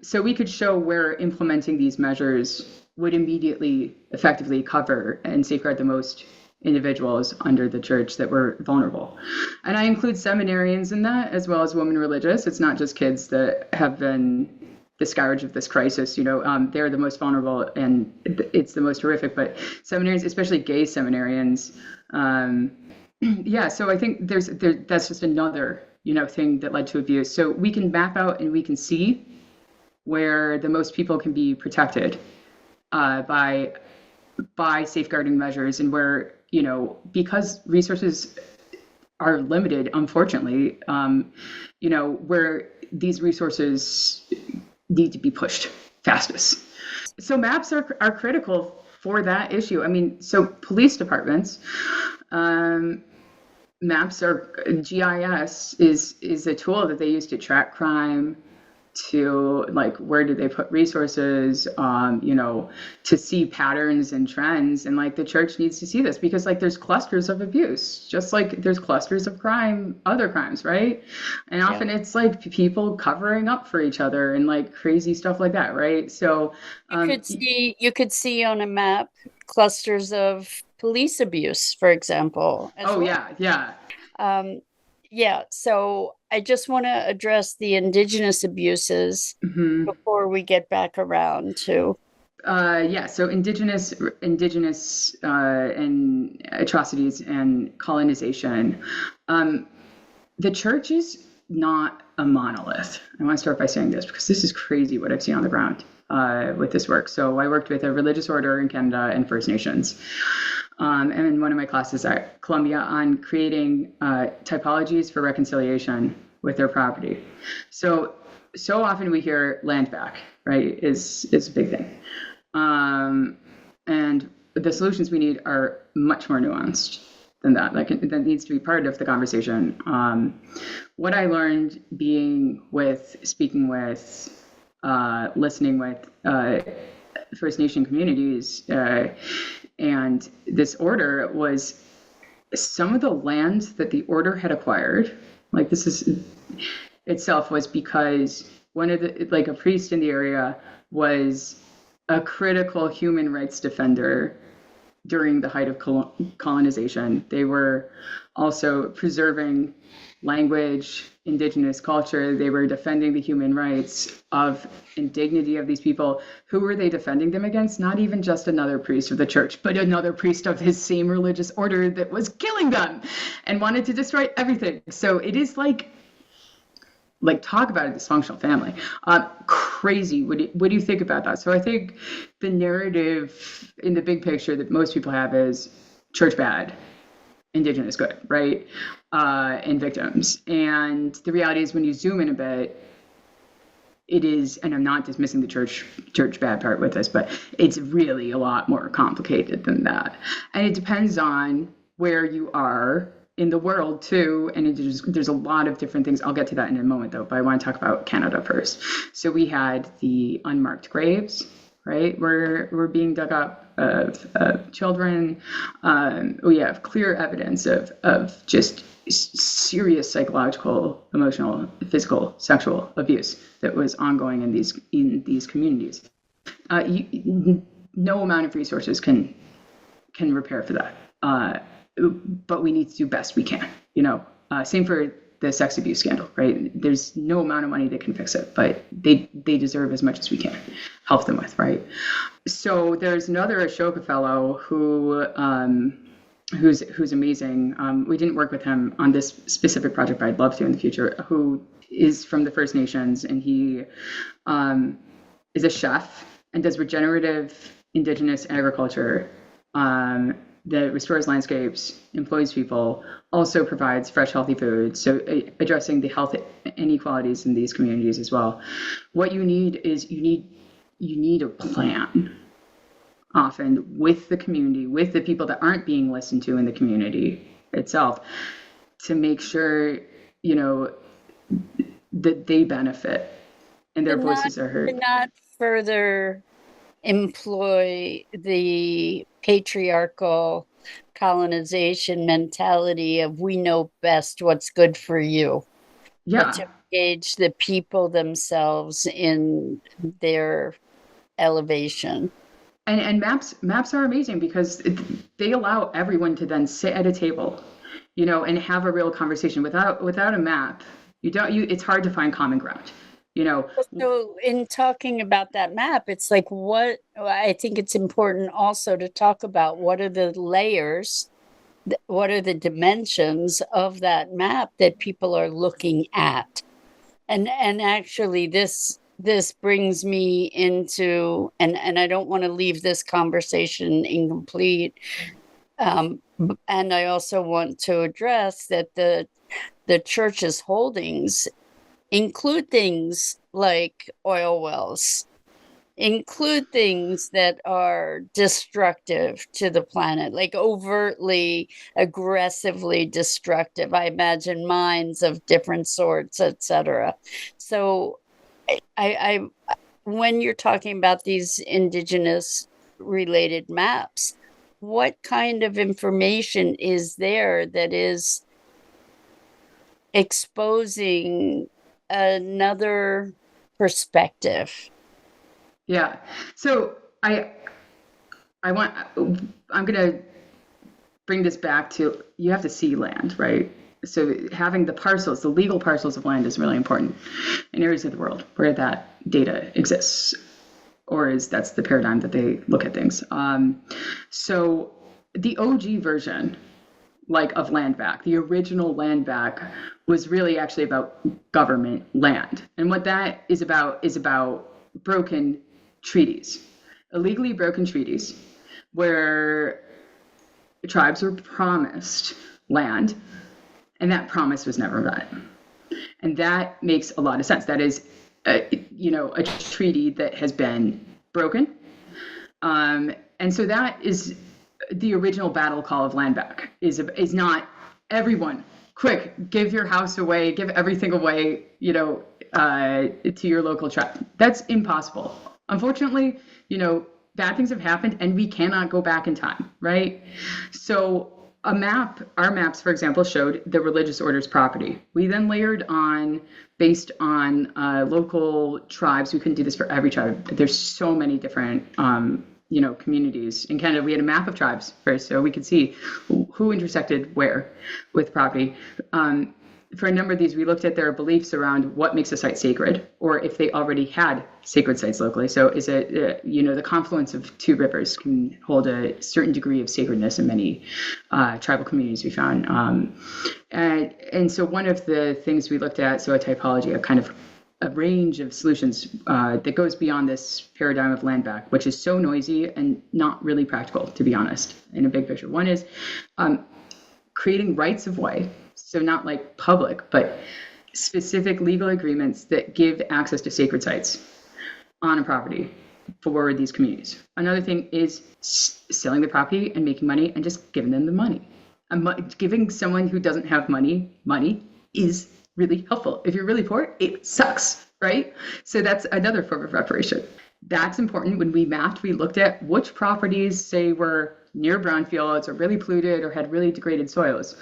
so we could show where implementing these measures would immediately, effectively cover and safeguard the most individuals under the church that were vulnerable. And I include seminarians in that, as well as women religious. It's not just kids that have been the scourge of this crisis. They're the most vulnerable, and it's the most horrific. But seminarians, especially gay seminarians, so I think that's just another thing that led to abuse. So we can map out and we can see where the most people can be protected by safeguarding measures, and where because resources are limited, unfortunately, where these resources need to be pushed fastest. So maps are critical for that issue. I mean, so police departments, maps are GIS is a tool that they use to track crime, to where do they put resources, to see patterns and trends. And the church needs to see this, because there's clusters of abuse, just like there's clusters of crime, other crimes, right? And often it's people covering up for each other and crazy stuff like that, right? So you could see on a map clusters of police abuse, for example. So I just want to address the indigenous abuses before we get back around to. So indigenous and atrocities and colonization. The church is not a monolith. I want to start by saying this, because this is crazy what I've seen on the ground with this work. So I worked with a religious order in Canada and First Nations. And in one of my classes at Columbia on creating typologies for reconciliation with their property. So often we hear land back, right, is a big thing. And the solutions we need are much more nuanced. than that. Like that needs to be part of the conversation. What I learned speaking with, listening with First Nation communities, and this order was some of the lands that the order had acquired. Like this is itself was because one of the a priest in the area was a critical human rights defender during the height of colonization. They were also preserving language, indigenous culture. They were defending the human rights of and dignity of these people. Who were they defending them against? Not even just another priest of the church, but another priest of his same religious order that was killing them and wanted to destroy everything. So it is like talk about a dysfunctional family. Crazy. What do you think about that? So I think the narrative in the big picture that most people have is church bad, indigenous good, right? And victims. And the reality is when you zoom in a bit, it is, and I'm not dismissing the church bad part with this, but it's really a lot more complicated than that. And it depends on where you are in the world too, and there's a lot of different things. I'll get to that in a moment though, but I want to talk about Canada first. So we had the unmarked graves, right? We're being dug up of children. We have clear evidence of just serious psychological, emotional, physical, sexual abuse that was ongoing in these communities. No amount of resources can repair for that. But we need to do best we can, same for the sex abuse scandal, right? There's no amount of money that can fix it, but they deserve as much as we can help them with, right? So there's another Ashoka fellow who's amazing. We didn't work with him on this specific project, but I'd love to in the future, who is from the First Nations, and he is a chef and does regenerative indigenous agriculture that restores landscapes, employs people, also provides fresh, healthy food. So addressing the health inequalities in these communities as well. What you need is you need a plan, often with the community, with the people that aren't being listened to in the community itself, to make sure, that they benefit and their voices are heard. Not further employ the patriarchal colonization mentality of we know best what's good for you. Yeah. But to engage the people themselves in their elevation. And maps are amazing because they allow everyone to then sit at a table, and have a real conversation. Without a map, it's hard to find common ground. So in talking about that map, it's like I think it's important also to talk about what are the layers, what are the dimensions of that map that people are looking at. And actually this brings me into, and I don't want to leave this conversation incomplete. And I also want to address that the church's holdings include things like oil wells, include things that are destructive to the planet, like overtly, aggressively destructive. I imagine mines of different sorts, etc. So I when you're talking about these indigenous related maps, what kind of information is there that is exposing another perspective? Yeah. So I'm going to bring this back to, you have to see land, right? So having the legal parcels of land is really important in areas of the world where that data exists, or that's the paradigm that they look at things. So the OG version, of land back, the original land back was really actually about government land. And what that is about broken treaties, illegally broken treaties, where tribes were promised land, and that promise was never met. And that makes a lot of sense. That is, a treaty that has been broken. And so that is the original battle call of land back is not everyone, quick, give your house away, give everything away, to your local tribe. That's impossible. Unfortunately, bad things have happened and we cannot go back in time, right? So our maps, for example, showed the religious order's property. We then layered on, based on local tribes. We couldn't do this for every tribe. There's so many different communities in Canada. We had a map of tribes first, so we could see who intersected where with property. For a number of these, we looked at their beliefs around what makes a site sacred, or if they already had sacred sites locally. So is it, the confluence of two rivers can hold a certain degree of sacredness in many tribal communities we found. And so one of the things we looked at, so a typology, a kind of a range of solutions that goes beyond this paradigm of land back, which is so noisy and not really practical, to be honest, in a big picture. One is creating rights of way. So not like public, but specific legal agreements that give access to sacred sites on a property for these communities. Another thing is selling the property and making money and just giving them the money. Giving someone who doesn't have money is really helpful. If you're really poor, it sucks, right? So that's another form of reparation. That's important. When we mapped, we looked at which properties, say, were near brownfields or really polluted or had really degraded soils.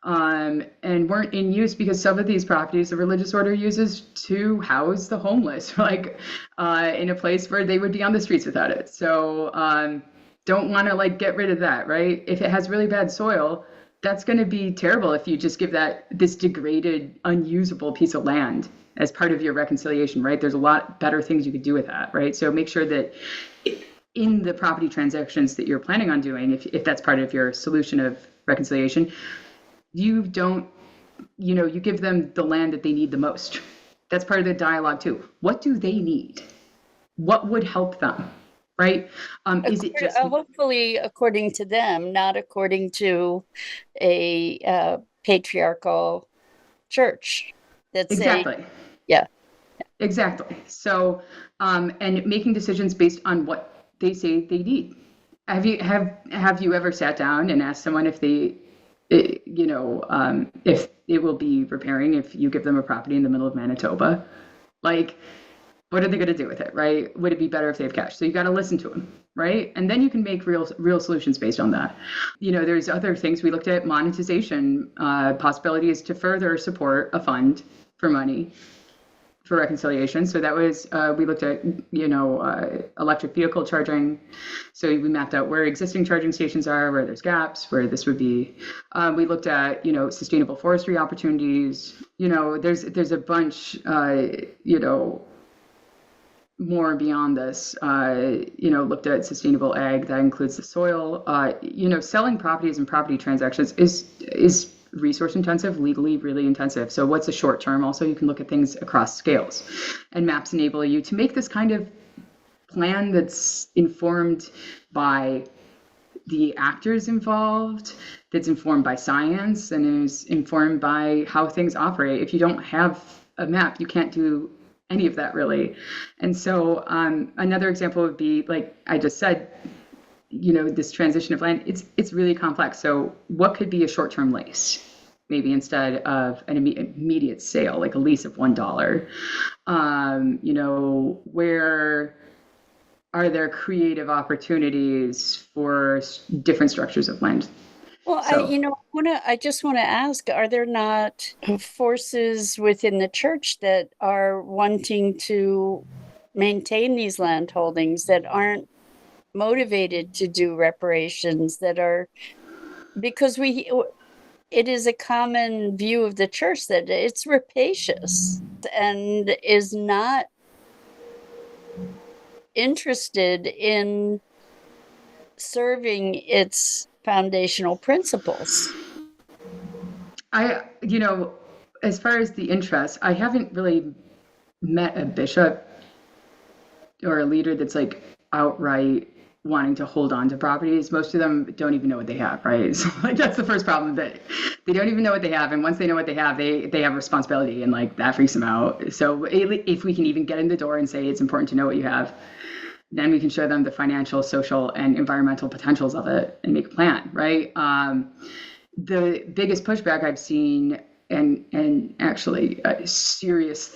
And weren't in use because some of these properties the religious order uses to house the homeless, in a place where they would be on the streets without it. So don't want to get rid of that, right? If it has really bad soil, that's going to be terrible if you just give this degraded, unusable piece of land as part of your reconciliation, right? There's a lot better things you could do with that, right? So make sure that in the property transactions that you're planning on doing, if that's part of your solution of reconciliation, you don't, you give them the land that they need the most. That's part of the dialogue too. What do they need? What would help them, right? Is it just hopefully according to them, not according to a patriarchal church? That's exactly. Yeah. Exactly. So, and making decisions based on what they say they need. Have you ever sat down and asked someone if if it will be repairing if you give them a property in the middle of Manitoba? What are they going to do with it, right? Would it be better if they have cash? So you got to listen to them, right? And then you can make real solutions based on that. There's other things we looked at. Monetization possibilities to further support a fund for money for reconciliation. So that was, we looked at, electric vehicle charging. So we mapped out where existing charging stations are, where there's gaps, where this would be. We looked at, sustainable forestry opportunities. There's a bunch, more beyond this, looked at sustainable ag. That includes the soil. Selling properties and property transactions is resource intensive, legally really intensive. So what's a short term? Also, you can look at things across scales, and maps enable you to make this kind of plan that's informed by the actors involved, that's informed by science, and is informed by how things operate. If you don't have a map, you can't do any of that really. And so another example would be, like I just said, this transition of land, it's really complex. So what could be a short-term lease? Maybe instead of an immediate sale, like a lease of $1, where are there creative opportunities for different structures of land? Well, I just want to ask, are there not forces within the church that are wanting to maintain these land holdings that aren't motivated to do reparations, that are, because it is a common view of the church that it's rapacious and is not interested in serving its foundational principles? As far as the interest, I haven't really met a bishop or a leader that's outright wanting to hold on to properties. Most of them don't even know what they have, right? So that's the first problem, that they don't even know what they have. And once they know what they have, they have responsibility, and that freaks them out. So if we can even get in the door and say it's important to know what you have, then we can show them the financial, social, and environmental potentials of it and make a plan, right? The biggest pushback I've seen, and actually a serious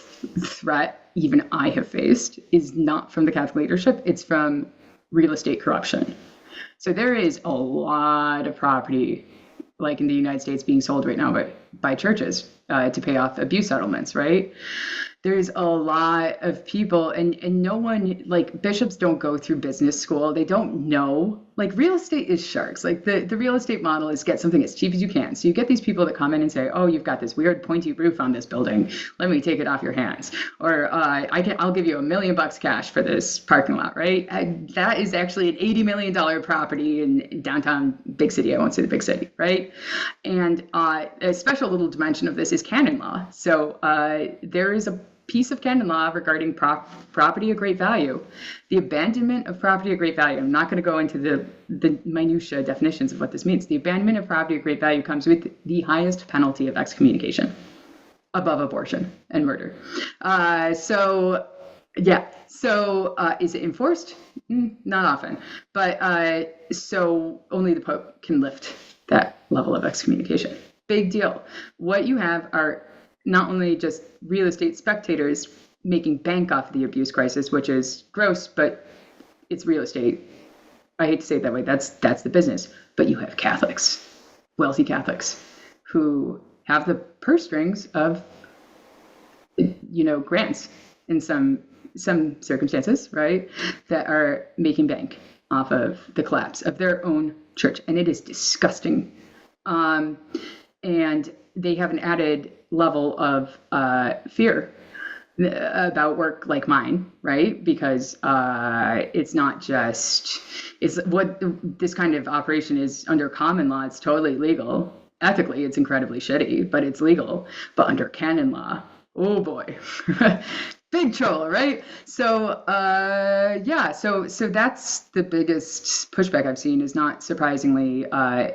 threat even I have faced, is not from the Catholic leadership, it's from real estate corruption. So there is a lot of property, like in the United States, being sold right now by churches to pay off abuse settlements, right? There's a lot of people, and no one, like bishops don't go through business school. They don't know. Like real estate is sharks. Like the real estate model is get something as cheap as you can. So you get these people that come in and say, oh, you've got this weird pointy roof on this building. Let me take it off your hands. Or I'll give you $1 million cash for this parking lot, right? That is actually an $80 million property in downtown big city. I won't say the big city, right? And a special little dimension of this is canon law. So there is a piece of canon law regarding property of great value, the abandonment of property of great value. I'm not going to go into the minutiae definitions of what this means. The abandonment of property of great value comes with the highest penalty of excommunication, above abortion and murder. So is it enforced? Not often, but so only the Pope can lift that level of excommunication. Big deal. What you have are not only just real estate spectators making bank off of the abuse crisis, which is gross, but it's real estate. I hate to say it that way. That's the business. But you have Catholics, wealthy Catholics, who have the purse strings of, grants in some circumstances, right, that are making bank off of the collapse of their own church, and it is disgusting. And they have an added level of fear about work like mine, right? Because it's not just, it's what this kind of operation is under common law. It's totally legal. Ethically, it's incredibly shitty, but it's legal. But under canon law, oh boy, big trouble, right? So so that's the biggest pushback I've seen, is not surprisingly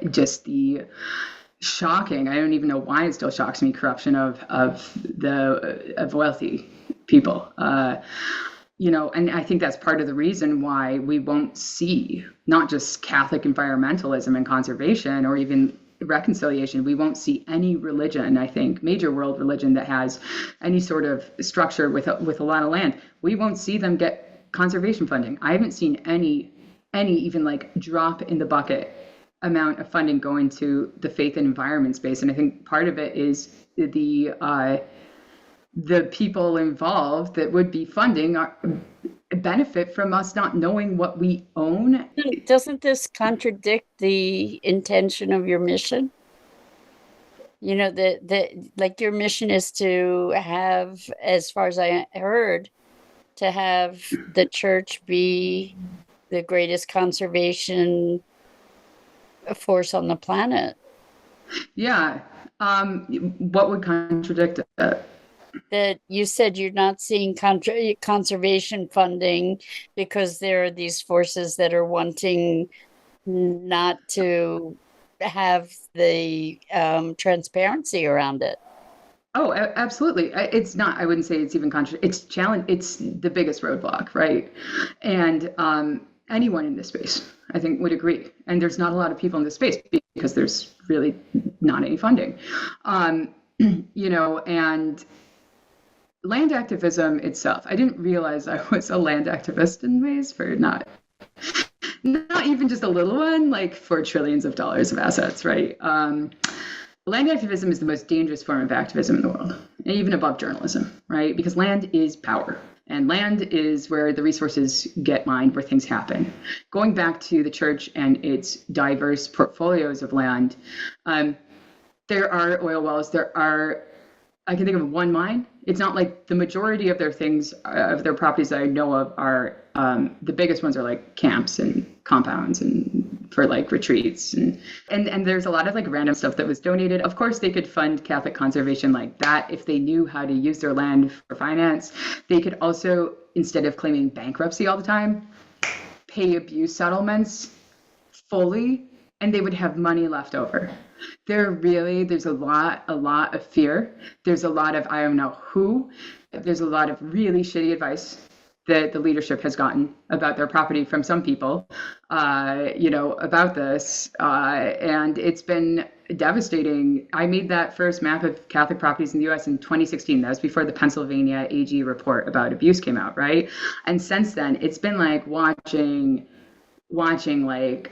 just the shocking, I don't even know why it still shocks me, corruption of wealthy people. And I think that's part of the reason why we won't see not just Catholic environmentalism and conservation or even reconciliation. We won't see any religion, I think, major world religion that has any sort of structure with a lot of land. We won't see them get conservation funding. I haven't seen any even like drop in the bucket amount of funding going to the faith and environment space. And I think part of it is the people involved that would be funding benefit from us not knowing what we own. Doesn't this contradict the intention of your mission? Like your mission is to have, as far as I heard, to have the church be the greatest conservation force on the planet. Yeah. What would contradict it? That you said you're not seeing conservation funding because there are these forces that are wanting not to have the transparency around it. Oh, absolutely. It's not, I wouldn't say it's even it's challenge. It's the biggest roadblock, right? And anyone in this space, I think, would agree. And there's not a lot of people in this space because there's really not any funding. And land activism itself, I didn't realize I was a land activist in ways for not even just a little one, like for trillions of dollars of assets, right? Land activism is the most dangerous form of activism in the world, even above journalism, right? Because land is power. And land is where the resources get mined, where things happen. Going back to the church and its diverse portfolios of land, there are oil wells. I can think of one mine. It's not like the majority of their things, of their properties that I know of are, the biggest ones are like camps and compounds and for like retreats. And there's a lot of like random stuff that was donated. Of course, they could fund Catholic conservation like that if they knew how to use their land for finance. They could also, instead of claiming bankruptcy all the time, pay abuse settlements fully, and they would have money left over. There's a lot of fear. There's a lot of I don't know who. There's a lot of really shitty advice that the leadership has gotten about their property from some people, about this. And it's been devastating. I made that first map of Catholic properties in the U.S. in 2016. That was before the Pennsylvania AG report about abuse came out, right? And since then, it's been like watching like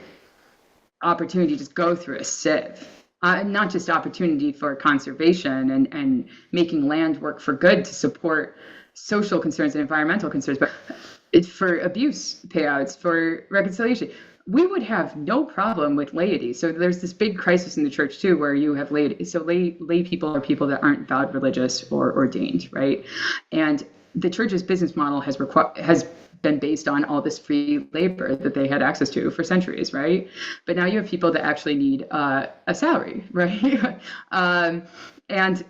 opportunity just go through a sieve. Not just opportunity for conservation and making land work for good to support social concerns and environmental concerns, but for abuse payouts, for reconciliation. We would have no problem with laity. So there's this big crisis in the church too, where you have laity. So lay people are people that aren't vowed religious or ordained, right? And the church's business model has been based on all this free labor that they had access to for centuries, right? But now you have people that actually need a salary, right? And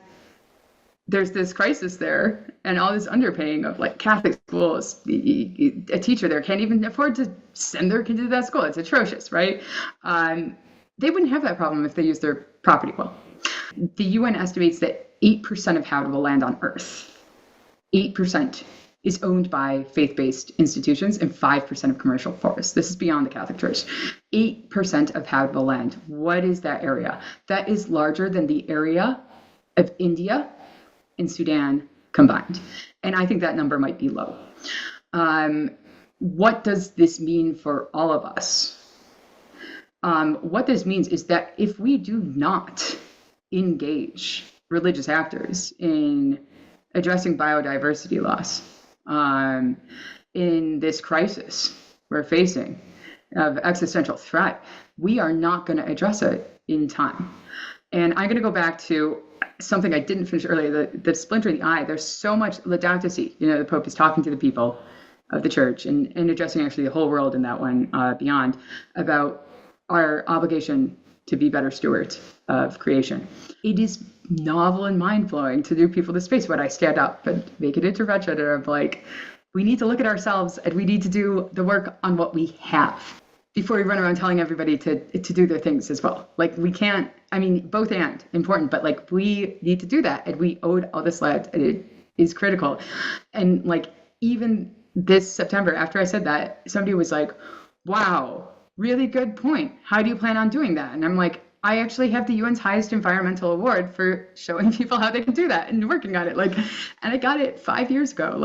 there's this crisis there, and all this underpaying of like Catholic schools. A teacher there can't even afford to send their kid to that school. It's atrocious, right? They wouldn't have that problem if they used their property well. The UN estimates that 8% of habitable land on Earth, 8%, is owned by faith-based institutions and 5% of commercial forests. This is beyond the Catholic Church. 8% of habitable land. What is that area? That is larger than the area of India and Sudan combined. And I think that number might be low. What does this mean for all of us? What this means is that if we do not engage religious actors in addressing biodiversity loss, in this crisis we're facing of existential threat, we are not going to address it in time. And I'm going to go back to something I didn't finish earlier, the splinter in the eye. There's so much Laudato Si. The Pope is talking to the people of the church and addressing actually the whole world in that one, beyond, about our obligation to be better stewards of creation. It is novel and mind-blowing to do people this space when I stand up and make an intervention and I'm like, we need to look at ourselves and we need to do the work on what we have before we run around telling everybody to do their things as well. Like we can't, both and important, but like we need to do that and we owed all this land and it is critical. And like even this September, after I said that, somebody was like, wow, really good point. How do you plan on doing that? And I'm like, I actually have the UN's highest environmental award for showing people how they can do that and working on it. And I got it 5 years ago.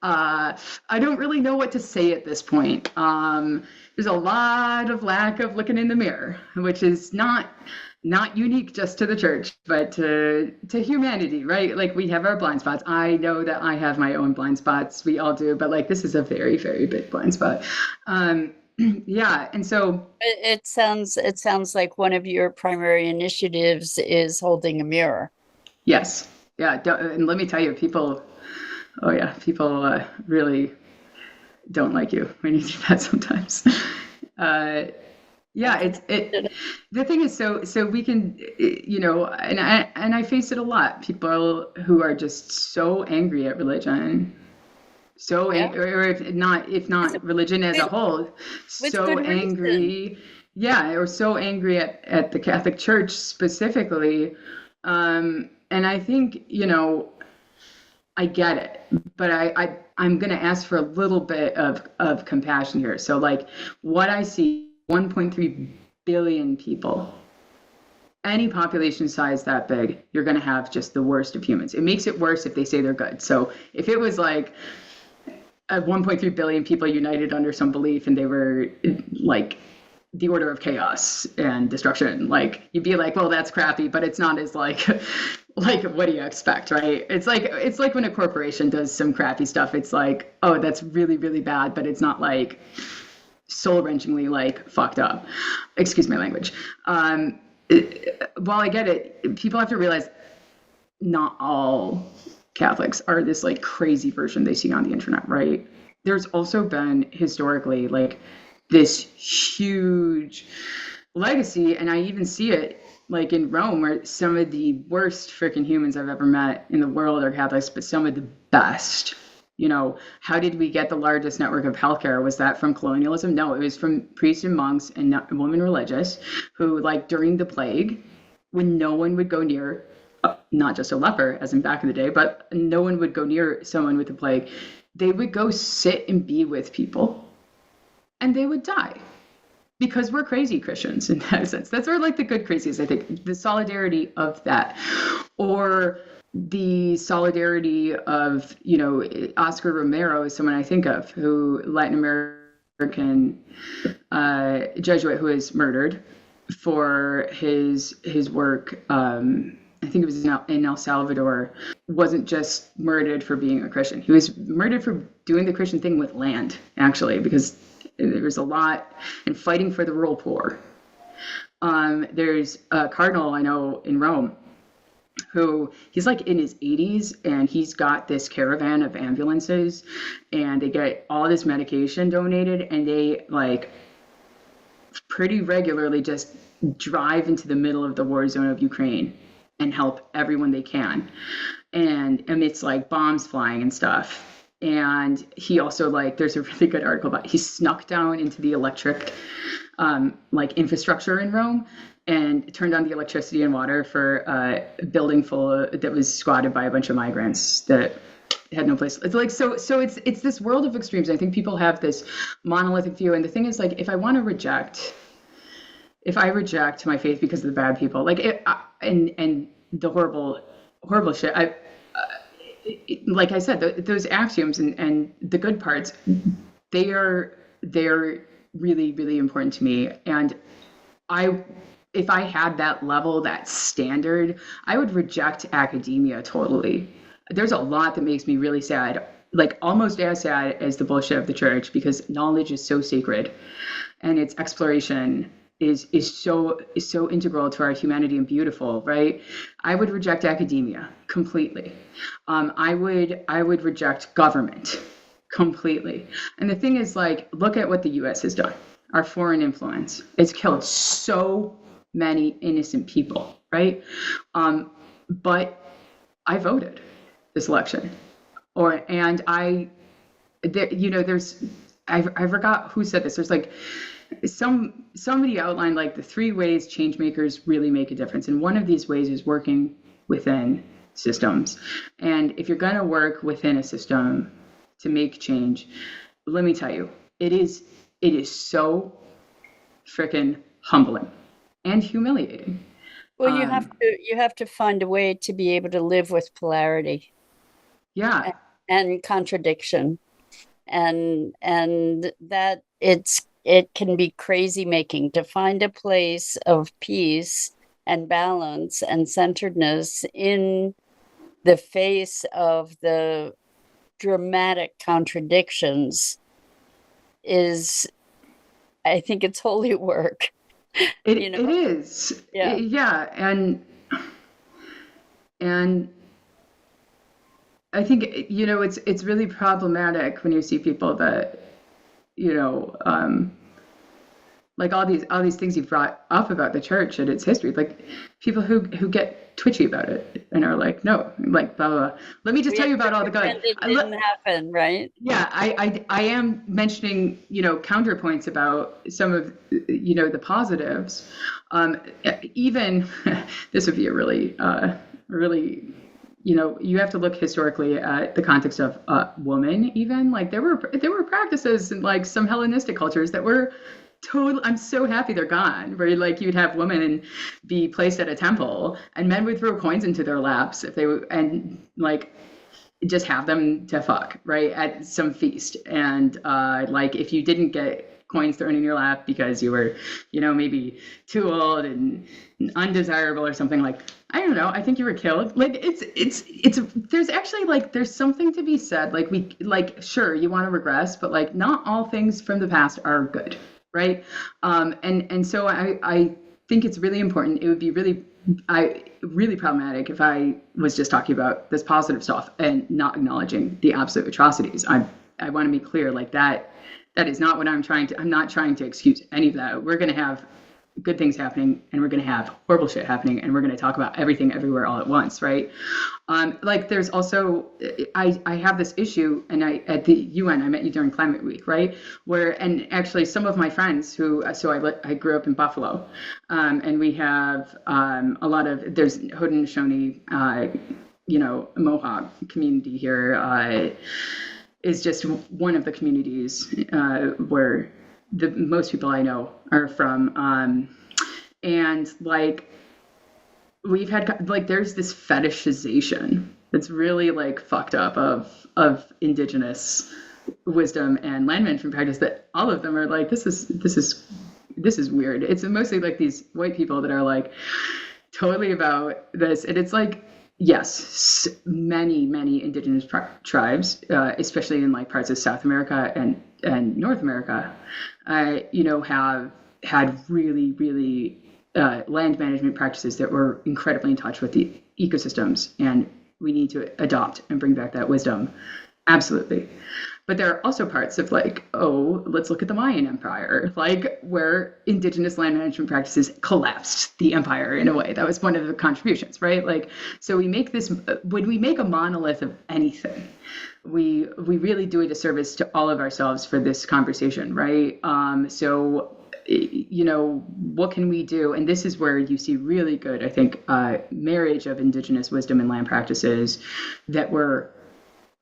I don't really know what to say at this point. There's a lot of lack of looking in the mirror, which is not unique just to the church, but to humanity, right? Like we have our blind spots. I know that I have my own blind spots. We all do, but like this is a very, very big blind spot. Yeah, and so it sounds like one of your primary initiatives is holding a mirror. Yes, yeah, and let me tell you, people really don't like you when you do that sometimes. The thing is, so we can, and I face it a lot. People who are just so angry at religion. So, or if not religion as a whole, so angry, or so angry at the Catholic Church specifically. And I think, I get it, but I'm going to ask for a little bit of compassion here. So like what I see, 1.3 billion people, any population size that big, you're going to have just the worst of humans. It makes it worse if they say they're good. So if it was like 1.3 billion people united under some belief and they were like the order of chaos and destruction, like you'd be like, well, that's crappy, but it's not as like what do you expect, right? It's like when a corporation does some crappy stuff, it's like, oh, that's really, really bad, but it's not like soul-wrenchingly like fucked up. Excuse my language. While I get it, people have to realize not all Catholics are this like crazy version they see on the internet, right? There's also been historically like this huge legacy, and I even see it like in Rome, where some of the worst freaking humans I've ever met in the world are Catholics, but some of the best. How did we get the largest network of healthcare? Was that from colonialism? No, it was from priests and monks and women religious who, like during the plague, when no one would go near, not just a leper, as in back in the day, but no one would go near someone with the plague, they would go sit and be with people and they would die because we're crazy Christians in that sense. That's sort of like the good crazies, I think, the solidarity of that. Or the solidarity of, Oscar Romero is someone I think of, who Latin American Jesuit who was murdered for his work. I think it was in El Salvador, wasn't just murdered for being a Christian. He was murdered for doing the Christian thing with land, actually, because there was a lot in fighting for the rural poor. There's a cardinal I know in Rome who he's like in his 80s and he's got this caravan of ambulances and they get all this medication donated and they like pretty regularly just drive into the middle of the war zone of Ukraine and help everyone they can. And amidst like bombs flying and stuff. And he also there's a really good article about, he snuck down into the electric infrastructure in Rome and turned on the electricity and water for a building that was squatted by a bunch of migrants that had no place. It's like, so it's this world of extremes. I think people have this monolithic view. And the thing is, like, if I reject my faith because of the bad people, and the horrible shit, like I said, those axioms and the good parts, they're really, really important to me. And if I had that level, that standard, I would reject academia totally. There's a lot that makes me really sad, like almost as sad as the bullshit of the church, because knowledge is so sacred and its exploration is so integral to our humanity and beautiful, right? I would reject academia completely. I would reject government completely. And the thing is, like, look at what the U.S. has done. Our foreign influence. It's killed so many innocent people, right? But I voted this election, I forgot who said this. There's like somebody outlined like the 3 ways change makers really make a difference, and one of these ways is working within systems. And if you're going to work within a system to make change, let me tell you, it is so freaking humbling and humiliating. Well, you have to find a way to be able to live with polarity. Yeah. And contradiction. And that it can be crazy making to find a place of peace and balance and centeredness in the face of the dramatic contradictions is, I think it's holy work. It is. Yeah. And I think, it's really problematic when you see people that, like all these things you've brought up about the church and its history, like people who get twitchy about it and are like, no, like blah, blah, blah. Let me just tell you about all the good. It didn't happen, right? Yeah, I am mentioning, counterpoints about some of, the positives. Even this would be a really, you have to look historically at the context of woman. Even like there were practices in like some Hellenistic cultures that were totally. I'm so happy they're gone. Where like you'd have women be placed at a temple, and men would throw coins into their laps if they would, and like just have them to fuck right at some feast. And like if you didn't get coins thrown in your lap because you were, maybe too old and undesirable or something, like, I don't know, I think you were killed. Like it's there's actually like there's something to be said. Like sure, you want to regress, but like not all things from the past are good, right? And so I think it's really important. It would be really problematic if I was just talking about this positive stuff and not acknowledging the absolute atrocities. I want to be clear, like that is not what I'm not trying to excuse any of that. We're going to have good things happening and we're going to have horrible shit happening and we're going to talk about everything everywhere all at once, right? Like there's also, I have this issue, and at the UN, I met you during Climate Week, right? And actually some of my friends I grew up in Buffalo, and we have a lot of, there's Haudenosaunee, Mohawk community here, is just one of the communities where the most people I know are from. And like, we've had, like, there's this fetishization that's really like fucked up of indigenous wisdom and land management practice, that all of them are like, this is weird. It's mostly like these white people that are like totally about this. And it's like, yes, many indigenous tribes, especially in like parts of South America and North America, have had really land management practices that were incredibly in touch with the ecosystems, and we need to adopt and bring back that wisdom. Absolutely. But there are also parts of like, oh, let's look at the Mayan Empire, like where indigenous land management practices collapsed the empire in a way. That was one of the contributions, right? Like, so we make this, when we make a monolith of anything, we really do a disservice to all of ourselves for this conversation, right? So, what can we do? And this is where you see really good, I think, marriage of indigenous wisdom and land practices that were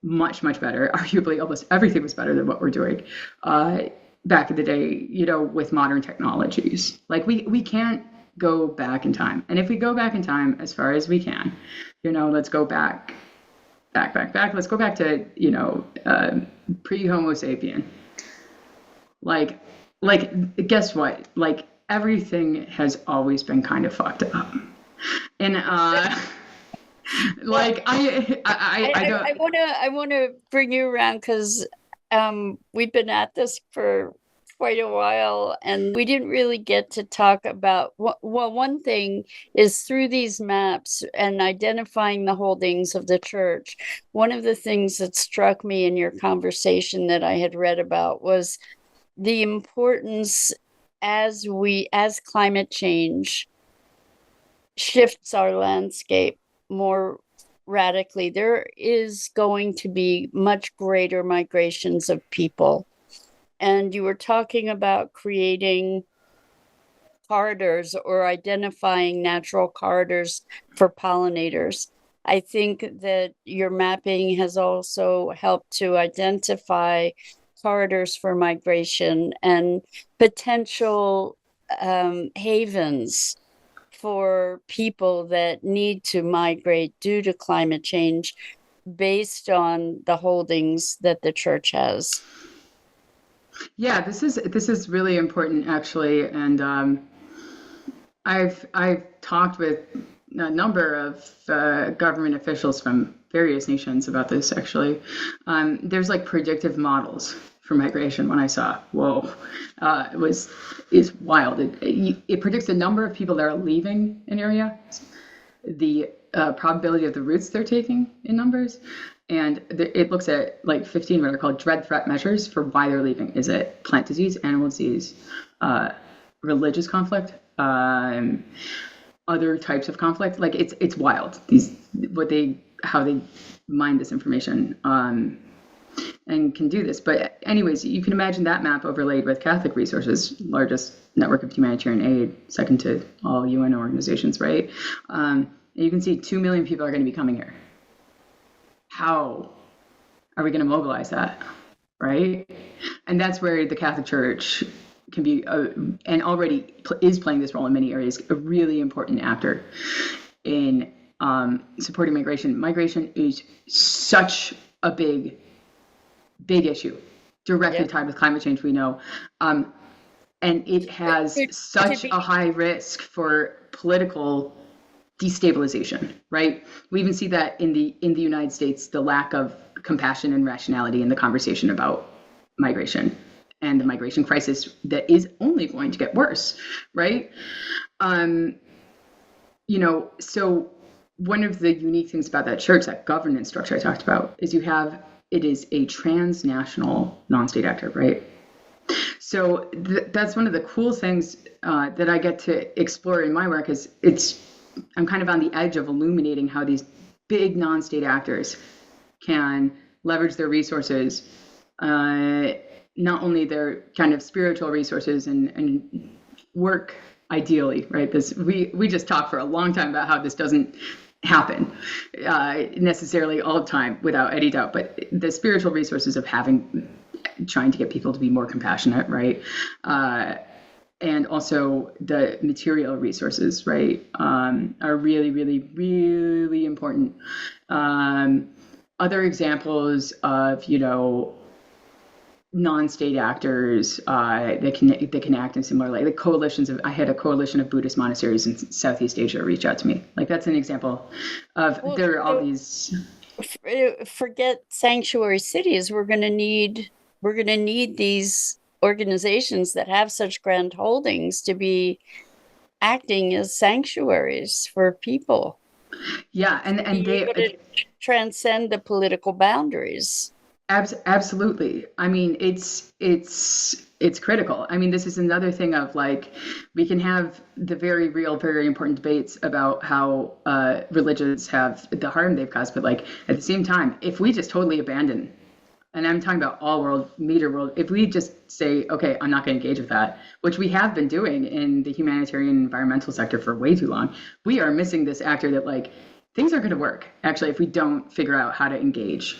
much better. Arguably, almost everything was better than what we're doing back in the day, with modern technologies. Like we can't go back in time. And if we go back in time as far as we can, let's go back. Let's go back to, pre-Homo sapien. Like, guess what? Like, everything has always been kind of fucked up. And, like, I want to bring you around because we've been at this for quite a while, and we didn't really get to talk about one thing is through these maps and identifying the holdings of the church. One of the things that struck me in your conversation that I had read about was the importance as climate change shifts our landscape more radically, there is going to be much greater migrations of people. And you were talking about creating corridors or identifying natural corridors for pollinators. I think that your mapping has also helped to identify corridors for migration and potential havens for people that need to migrate due to climate change based on the holdings that the church has. Yeah, this is really important, actually, and I've talked with a number of government officials from various nations about this. Actually, there's like predictive models for migration. When I saw, whoa, is wild. It predicts the number of people that are leaving an area, the probability of the routes they're taking in numbers. And it looks at like 15 what are called dread threat measures for why they're leaving. Is it plant disease, animal disease, religious conflict, other types of conflict? Like it's wild. How they mine this information and can do this. But anyways, you can imagine that map overlaid with Catholic Resources, largest network of humanitarian aid, second to all UN organizations, right? And you can see 2 million people are going to be coming here. How are we going to mobilize that, right? And that's where the Catholic Church can be, and already is playing this role in many areas, a really important actor in supporting migration. Migration is such a big issue, directly tied with climate change, we know. And it has such a high risk for political destabilization, right? We even see that in the United States, the lack of compassion and rationality in the conversation about migration and the migration crisis that is only going to get worse, right? So one of the unique things about that church, that governance structure I talked about, is it is a transnational non-state actor, right? So that's one of the cool things that I get to explore in my work. Is I'm kind of on the edge of illuminating how these big non-state actors can leverage their resources, not only their kind of spiritual resources and work ideally, right? This we just talked for a long time about how this doesn't happen necessarily all the time without any doubt, but the spiritual resources of trying to get people to be more compassionate, right? And also the material resources, right, are really, really, really important. Other examples of, non-state actors that can act in similar, like the coalitions of. I had a coalition of Buddhist monasteries in Southeast Asia reach out to me. Like that's an example of there are all these. Forget sanctuary cities. We're going to need these organizations that have such grand holdings to be acting as sanctuaries for people. Yeah, and they transcend the political boundaries. Absolutely. I mean, it's critical. I mean, this is another thing of like, we can have the very real, very important debates about how religions have the harm they've caused, but like at the same time, if we just totally abandon, and I'm talking about all world, meter world, if we just say, okay, I'm not going to engage with that, which we have been doing in the humanitarian environmental sector for way too long, we are missing this actor that like, things are going to work, actually, if we don't figure out how to engage,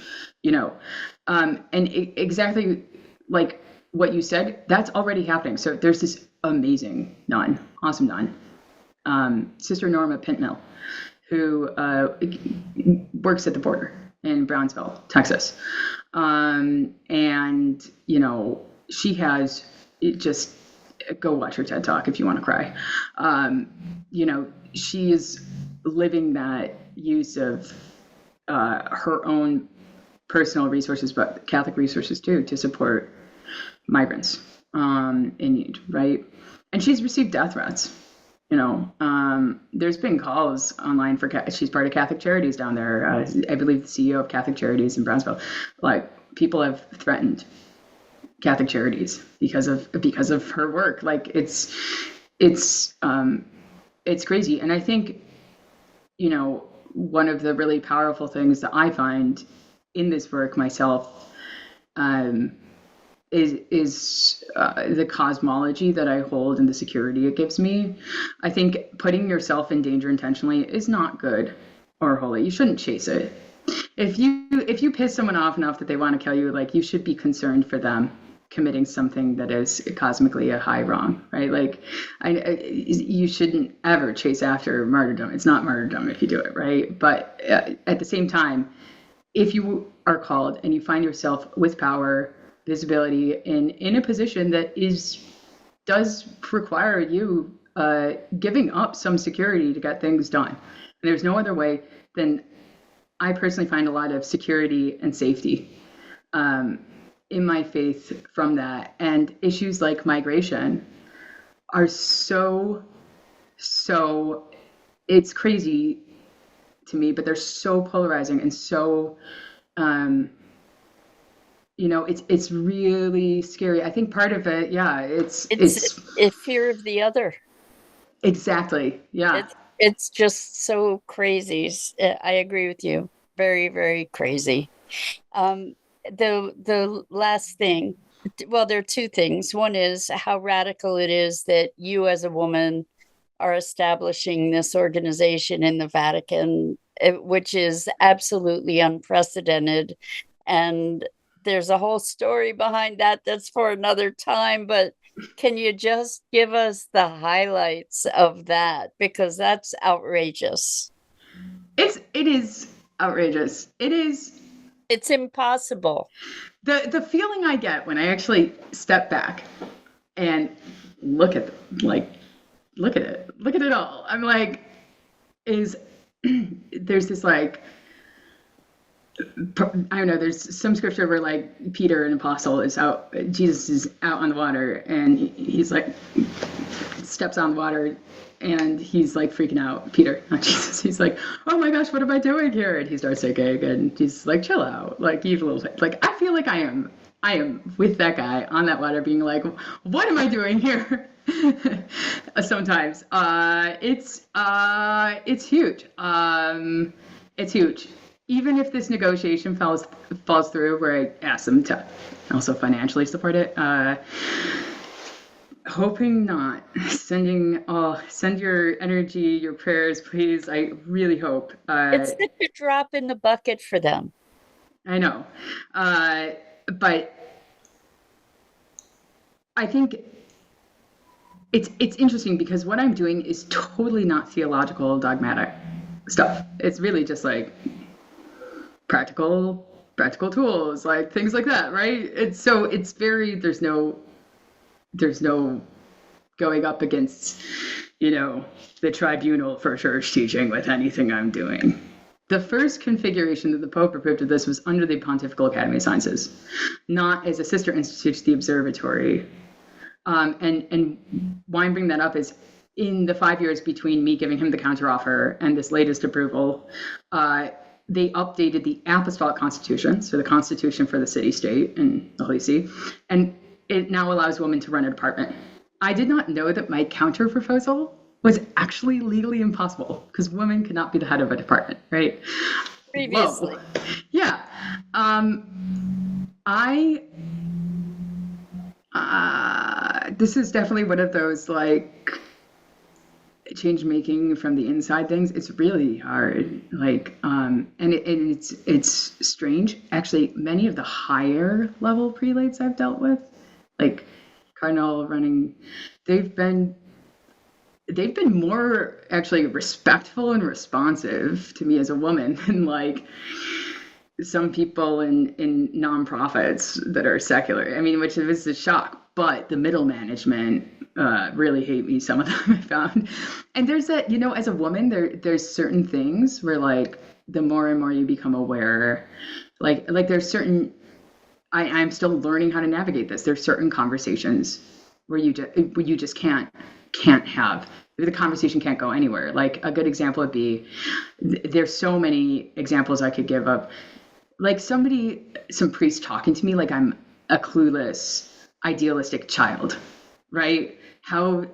exactly like what you said, that's already happening. So there's this amazing nun, awesome nun, Sister Norma Pintmill, who works at the border in Brownsville, Texas. And, she has just go watch her TED Talk if you want to cry. She is living that use of her own personal resources, but Catholic resources too, to support migrants in need, right? And she's received death threats. There's been calls online she's part of Catholic Charities down there. I believe the CEO of Catholic Charities in Brownsville, like people have threatened Catholic Charities because of her work. Like it's crazy. And I think, one of the really powerful things that I find in this work myself is the cosmology that I hold and the security it gives me. I think putting yourself in danger intentionally is not good or holy. You shouldn't chase it. If you piss someone off enough that they want to kill you, like you should be concerned for them committing something that is cosmically a high wrong, right? Like you shouldn't ever chase after martyrdom. It's not martyrdom if you do it, right? But at the same time, if you are called and you find yourself with power, visibility, in a position that does require you giving up some security to get things done, and there's no other way, then I personally find a lot of security and safety in my faith from that. And issues like migration are so it's crazy to me, but they're so polarizing and so it's really scary. I think part of it, it's a fear of the other. Exactly. Yeah. It's just so crazy. I agree with you. Very, very crazy. The last thing, well, there are two things. One is how radical it is that you as a woman are establishing this organization in the Vatican, which is absolutely unprecedented. And there's a whole story behind that that's for another time, but can you just give us the highlights of that? Because that's outrageous. It is outrageous. It's impossible. The feeling I get when I actually step back and look at it all. I'm like, there's this like, I don't know, there's some scripture where like Peter, an apostle, Jesus is out on the water and he's like, steps on the water and he's like freaking out. Peter, not Jesus. He's like, oh my gosh, what am I doing here? And he starts sinking and he's like, chill out. Like, you little, like, I feel like I am with that guy on that water being like, what am I doing here? Sometimes, it's huge. It's huge. Even if this negotiation falls through, where I ask them to also financially support it, Hoping not. Send your energy, your prayers, please. I really hope. It's such a drop in the bucket for them. I know. But I think it's interesting because what I'm doing is totally not theological, dogmatic stuff. It's really just like practical tools, like things like that, right? It's very there's no going up against, the tribunal for church teaching with anything I'm doing. The first configuration that the Pope approved of this was under the Pontifical Academy of Sciences, not as a sister institute to the Observatory. And why I bring that up is in the 5 years between me giving him the counteroffer and this latest approval, they updated the Apostolic Constitution, so the Constitution for the city-state and the Holy See, and it now allows women to rent an apartment. I did not know that my counter proposal was actually legally impossible because women could not be the head of a department, right? Previously. Whoa. Yeah. This is definitely one of those like change making from the inside things. It's really hard. And it's strange. Actually, many of the higher level prelates I've dealt with, like Cardinal running, they've been more actually respectful and responsive to me as a woman than like some people in nonprofits that are secular. I mean, which is a shock. But the middle management really hate me. Some of them I found, and there's that, as a woman, there's certain things where like the more and more you become aware, like there's certain. I'm still learning how to navigate this. There's certain conversations where you just can't have. The conversation can't go anywhere. Like a good example would be, there's so many examples I could give of, like some priest talking to me like I'm a clueless, idealistic child, right? How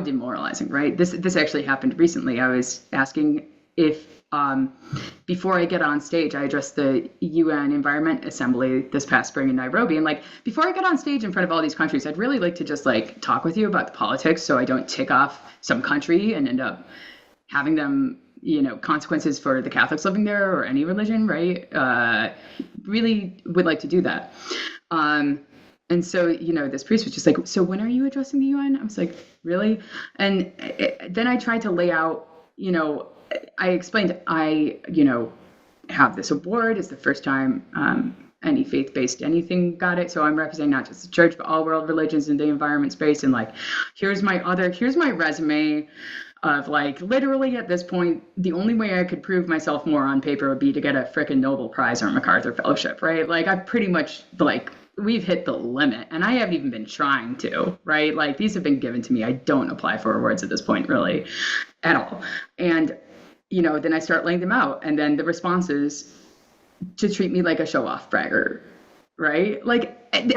demoralizing, right? This actually happened recently. I was asking if before I get on stage, I addressed the UN Environment Assembly this past spring in Nairobi. And like, before I get on stage in front of all these countries, I'd really like to just like talk with you about the politics so I don't tick off some country and end up having them, consequences for the Catholics living there or any religion, right? Really would like to do that. And so, this priest was just like, so when are you addressing the UN? I was like, really? And then I tried to lay out, I explained, I have this award. It's the first time any faith-based anything got it. So I'm representing not just the church, but all world religions in the environment space. And like, here's my resume of like, literally at this point, the only way I could prove myself more on paper would be to get a frickin' Nobel Prize or MacArthur Fellowship, right? Like I've pretty much like, we've hit the limit and I haven't even been trying to, right? Like these have been given to me. I don't apply for awards at this point really at all. And, then I start laying them out and then the response is to treat me like a show off bragger, right? Like, and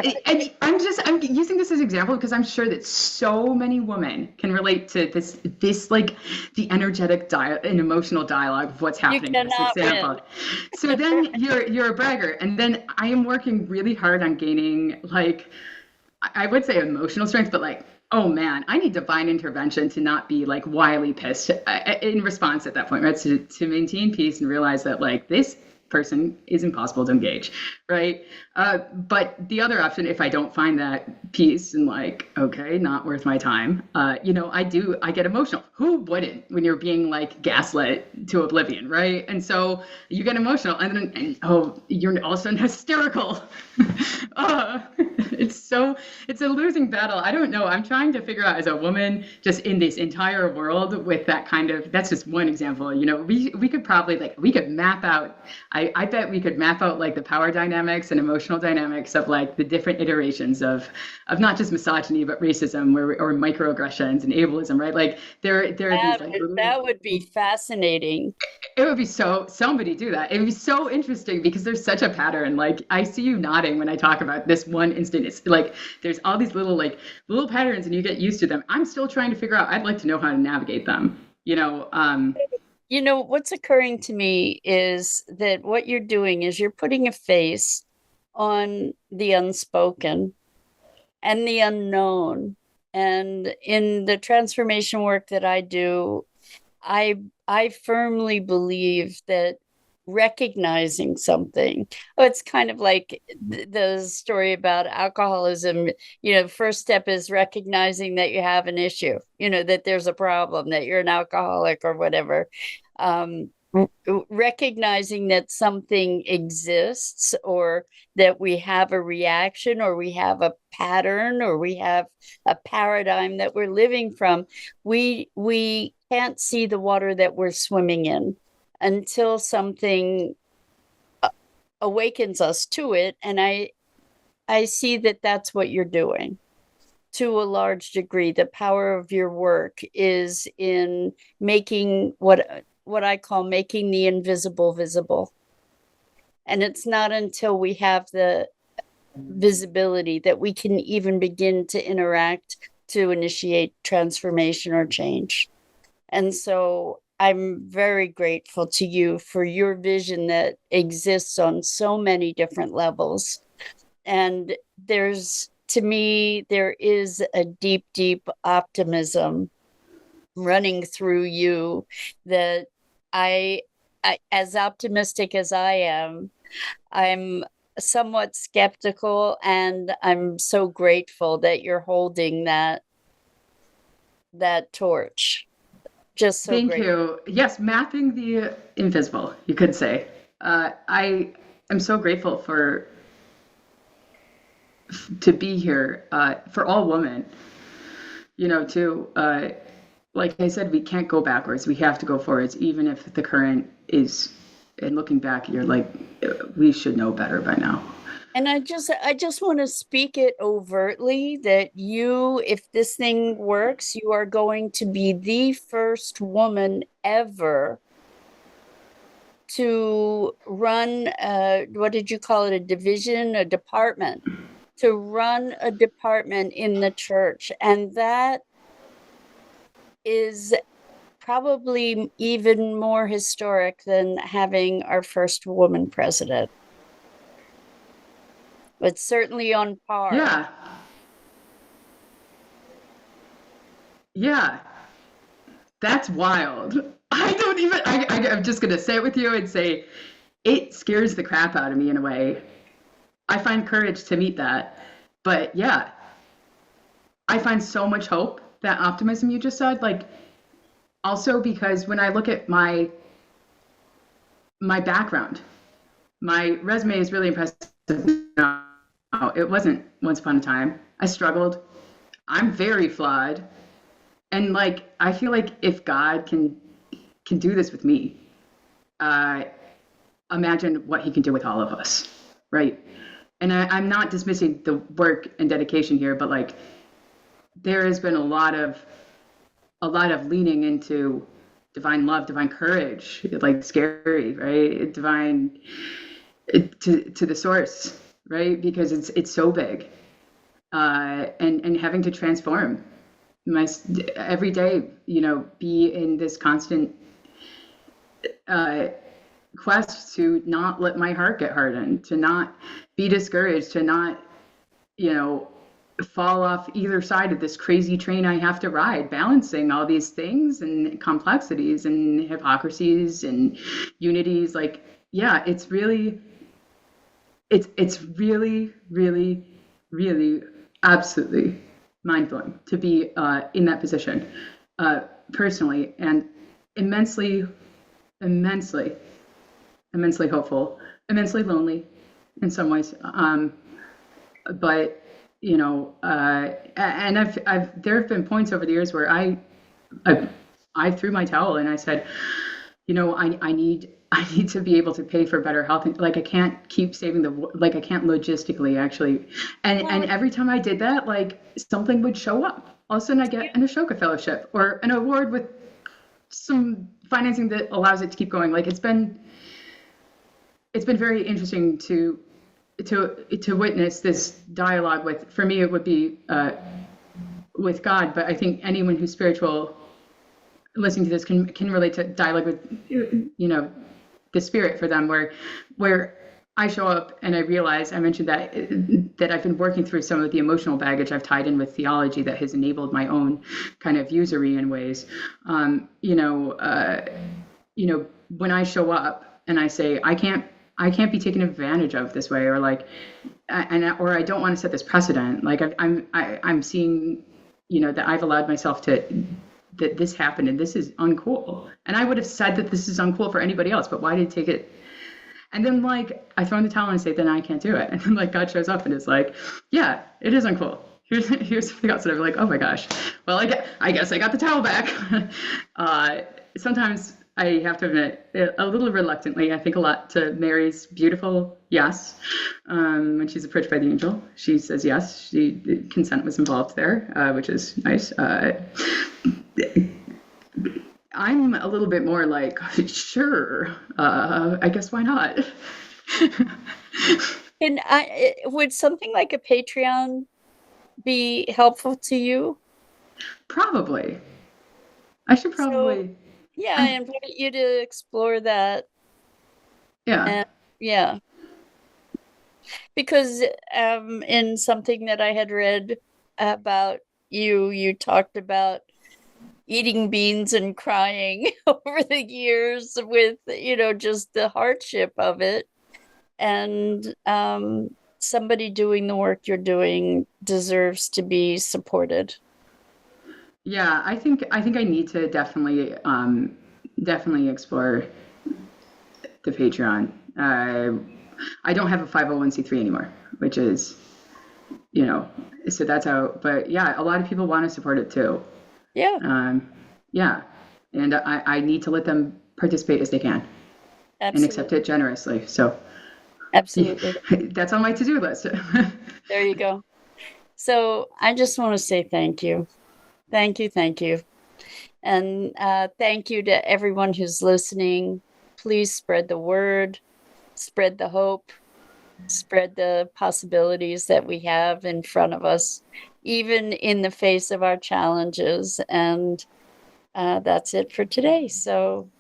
I'm using this as an example because I'm sure that so many women can relate to this like the energetic and emotional dialogue of what's happening in this example. Win. So then you're a bragger, and then I am working really hard on gaining like I would say emotional strength, but like, oh man, I need divine intervention to not be like wildly pissed in response at that point, right? To maintain peace and realize that like this person is impossible to engage, right? But the other option, if I don't find that peace and like, okay, not worth my time, I get emotional. Who wouldn't when you're being like gaslit to oblivion, right? And so you get emotional and you're all of a sudden hysterical. It's a losing battle. I don't know. I'm trying to figure out as a woman just in this entire world with that kind of, that's just one example, we could probably we could map out, I bet we could map out like the power dynamics and emotional dynamics of like the different iterations of not just misogyny, but racism or microaggressions and ableism, right? Like there are these like that would be fascinating. It would be somebody do that. It would be so interesting because there's such a pattern. Like I see you nodding when I talk about this one instant. It's like there's all these little patterns and you get used to them. I'm still trying to figure out, I'd like to know how to navigate them, what's occurring to me is that what you're doing is you're putting a face on the unspoken and the unknown And in the transformation work that I do, I firmly believe that recognizing something, it's kind of like the story about alcoholism. First step is recognizing that you have an issue, that there's a problem, that you're an alcoholic or whatever. Recognizing that something exists, or that we have a reaction, or we have a pattern, or we have a paradigm that we're living from. We can't see the water that we're swimming in until something awakens us to it. And I see that that's what you're doing to a large degree. The power of your work is in making what I call making the invisible visible. And it's not until we have the visibility that we can even begin to interact to initiate transformation or change. And so I'm very grateful to you for your vision that exists on so many different levels. And to me, there is a deep, deep optimism running through you that I as optimistic as I am, I'm somewhat skeptical, and I'm so grateful that you're holding that torch. Just so Thank great. you. Yes, mapping the invisible, you could say. I am so grateful to be here for all women. Like I said, we can't go backwards. We have to go forwards, even if the current is. And looking back, you're like, we should know better by now. And I just want to speak it overtly that if this thing works, you are going to be the first woman ever to run, what did you call it? A division, a department, to run a department in the church. And that is probably even more historic than having our first woman president. But certainly on par. Yeah. That's wild. I'm just going to say it with you and say it scares the crap out of me in a way. I find courage to meet that. But yeah, I find so much hope, that optimism you just said, like, also because when I look at my background, my resume is really impressive now. It wasn't once upon a time. I struggled. I'm very flawed. And like, I feel like if God can do this with me, imagine what he can do with all of us, right? And I'm not dismissing the work and dedication here, but like, there has been a lot of leaning into divine love, divine courage, like scary, right? Divine to the source, right? Because it's so big, and having to transform my every day, be in this constant quest to not let my heart get hardened, to not be discouraged, to not, fall off either side of this crazy train I have to ride, balancing all these things and complexities and hypocrisies and unities. Like, yeah, it's really, really, really absolutely mind-blowing to be in that position, personally, and immensely hopeful, immensely lonely in some ways, but and there have been points over the years where I threw my towel and I said, I need to be able to pay for better health. Like, I can't keep saving I can't logistically actually. And every time I did that, like, something would show up. All of a sudden I get an Ashoka Fellowship or an award with some financing that allows it to keep going. Like, it's been very interesting to witness this dialogue with, for me, it would be with God, but I think anyone who's spiritual listening to this can relate to dialogue with, the spirit for them, where I show up and I realize, I mentioned that I've been working through some of the emotional baggage I've tied in with theology that has enabled my own kind of usury in ways. When I show up and I say I can't be taken advantage of this way, or like, or I don't want to set this precedent. Like I'm seeing, that I've allowed myself that this happened and this is uncool. And I would have said that this is uncool for anybody else, but why did it take it? And then like I throw in the towel and say, then I can't do it. And then like God shows up and is like, yeah, it is uncool. Here's something else. And I'm like, oh my gosh. Well, I guess I got the towel back. Sometimes I have to admit, a little reluctantly, I think a lot to Mary's beautiful yes. When she's approached by the angel, she says yes. Consent was involved there, which is nice. I'm a little bit more like, sure, I guess why not? And would something like a Patreon be helpful to you? Probably. I should probably. So, I invite you to explore that. Yeah. And, yeah. Because in something that I had read about you talked about eating beans and crying over the years with, just the hardship of it. And somebody doing the work you're doing deserves to be supported. Yeah, I think I need to definitely explore the Patreon. I don't have a 501c3 anymore, which is, so that's how. But yeah, a lot of people want to support it too. Yeah. Yeah, and I need to let them participate as they can. Absolutely. And accept it generously. So. Absolutely. That's on my to-do list. There you go. So I just want to say thank you. Thank you. Thank you. And thank you to everyone who's listening. Please spread the word, spread the hope, spread the possibilities that we have in front of us, even in the face of our challenges. And that's it for today. So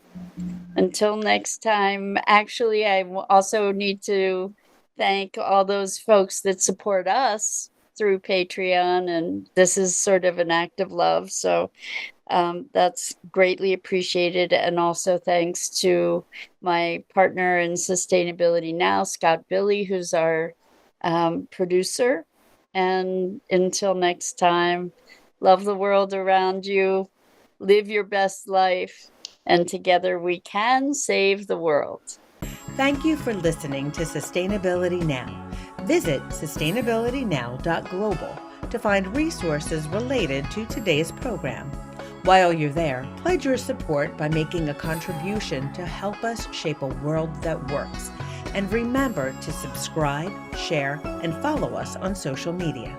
until next time. Actually, I also need to thank all those folks that support us through Patreon, and this is sort of an act of love. So that's greatly appreciated. And also thanks to my partner in Sustainability Now, Scott Billy, who's our producer. And until next time, love the world around you, live your best life, and together we can save the world. Thank you for listening to Sustainability Now. Visit sustainabilitynow.global to find resources related to today's program. While you're there, pledge your support by making a contribution to help us shape a world that works. And remember to subscribe, share, and follow us on social media.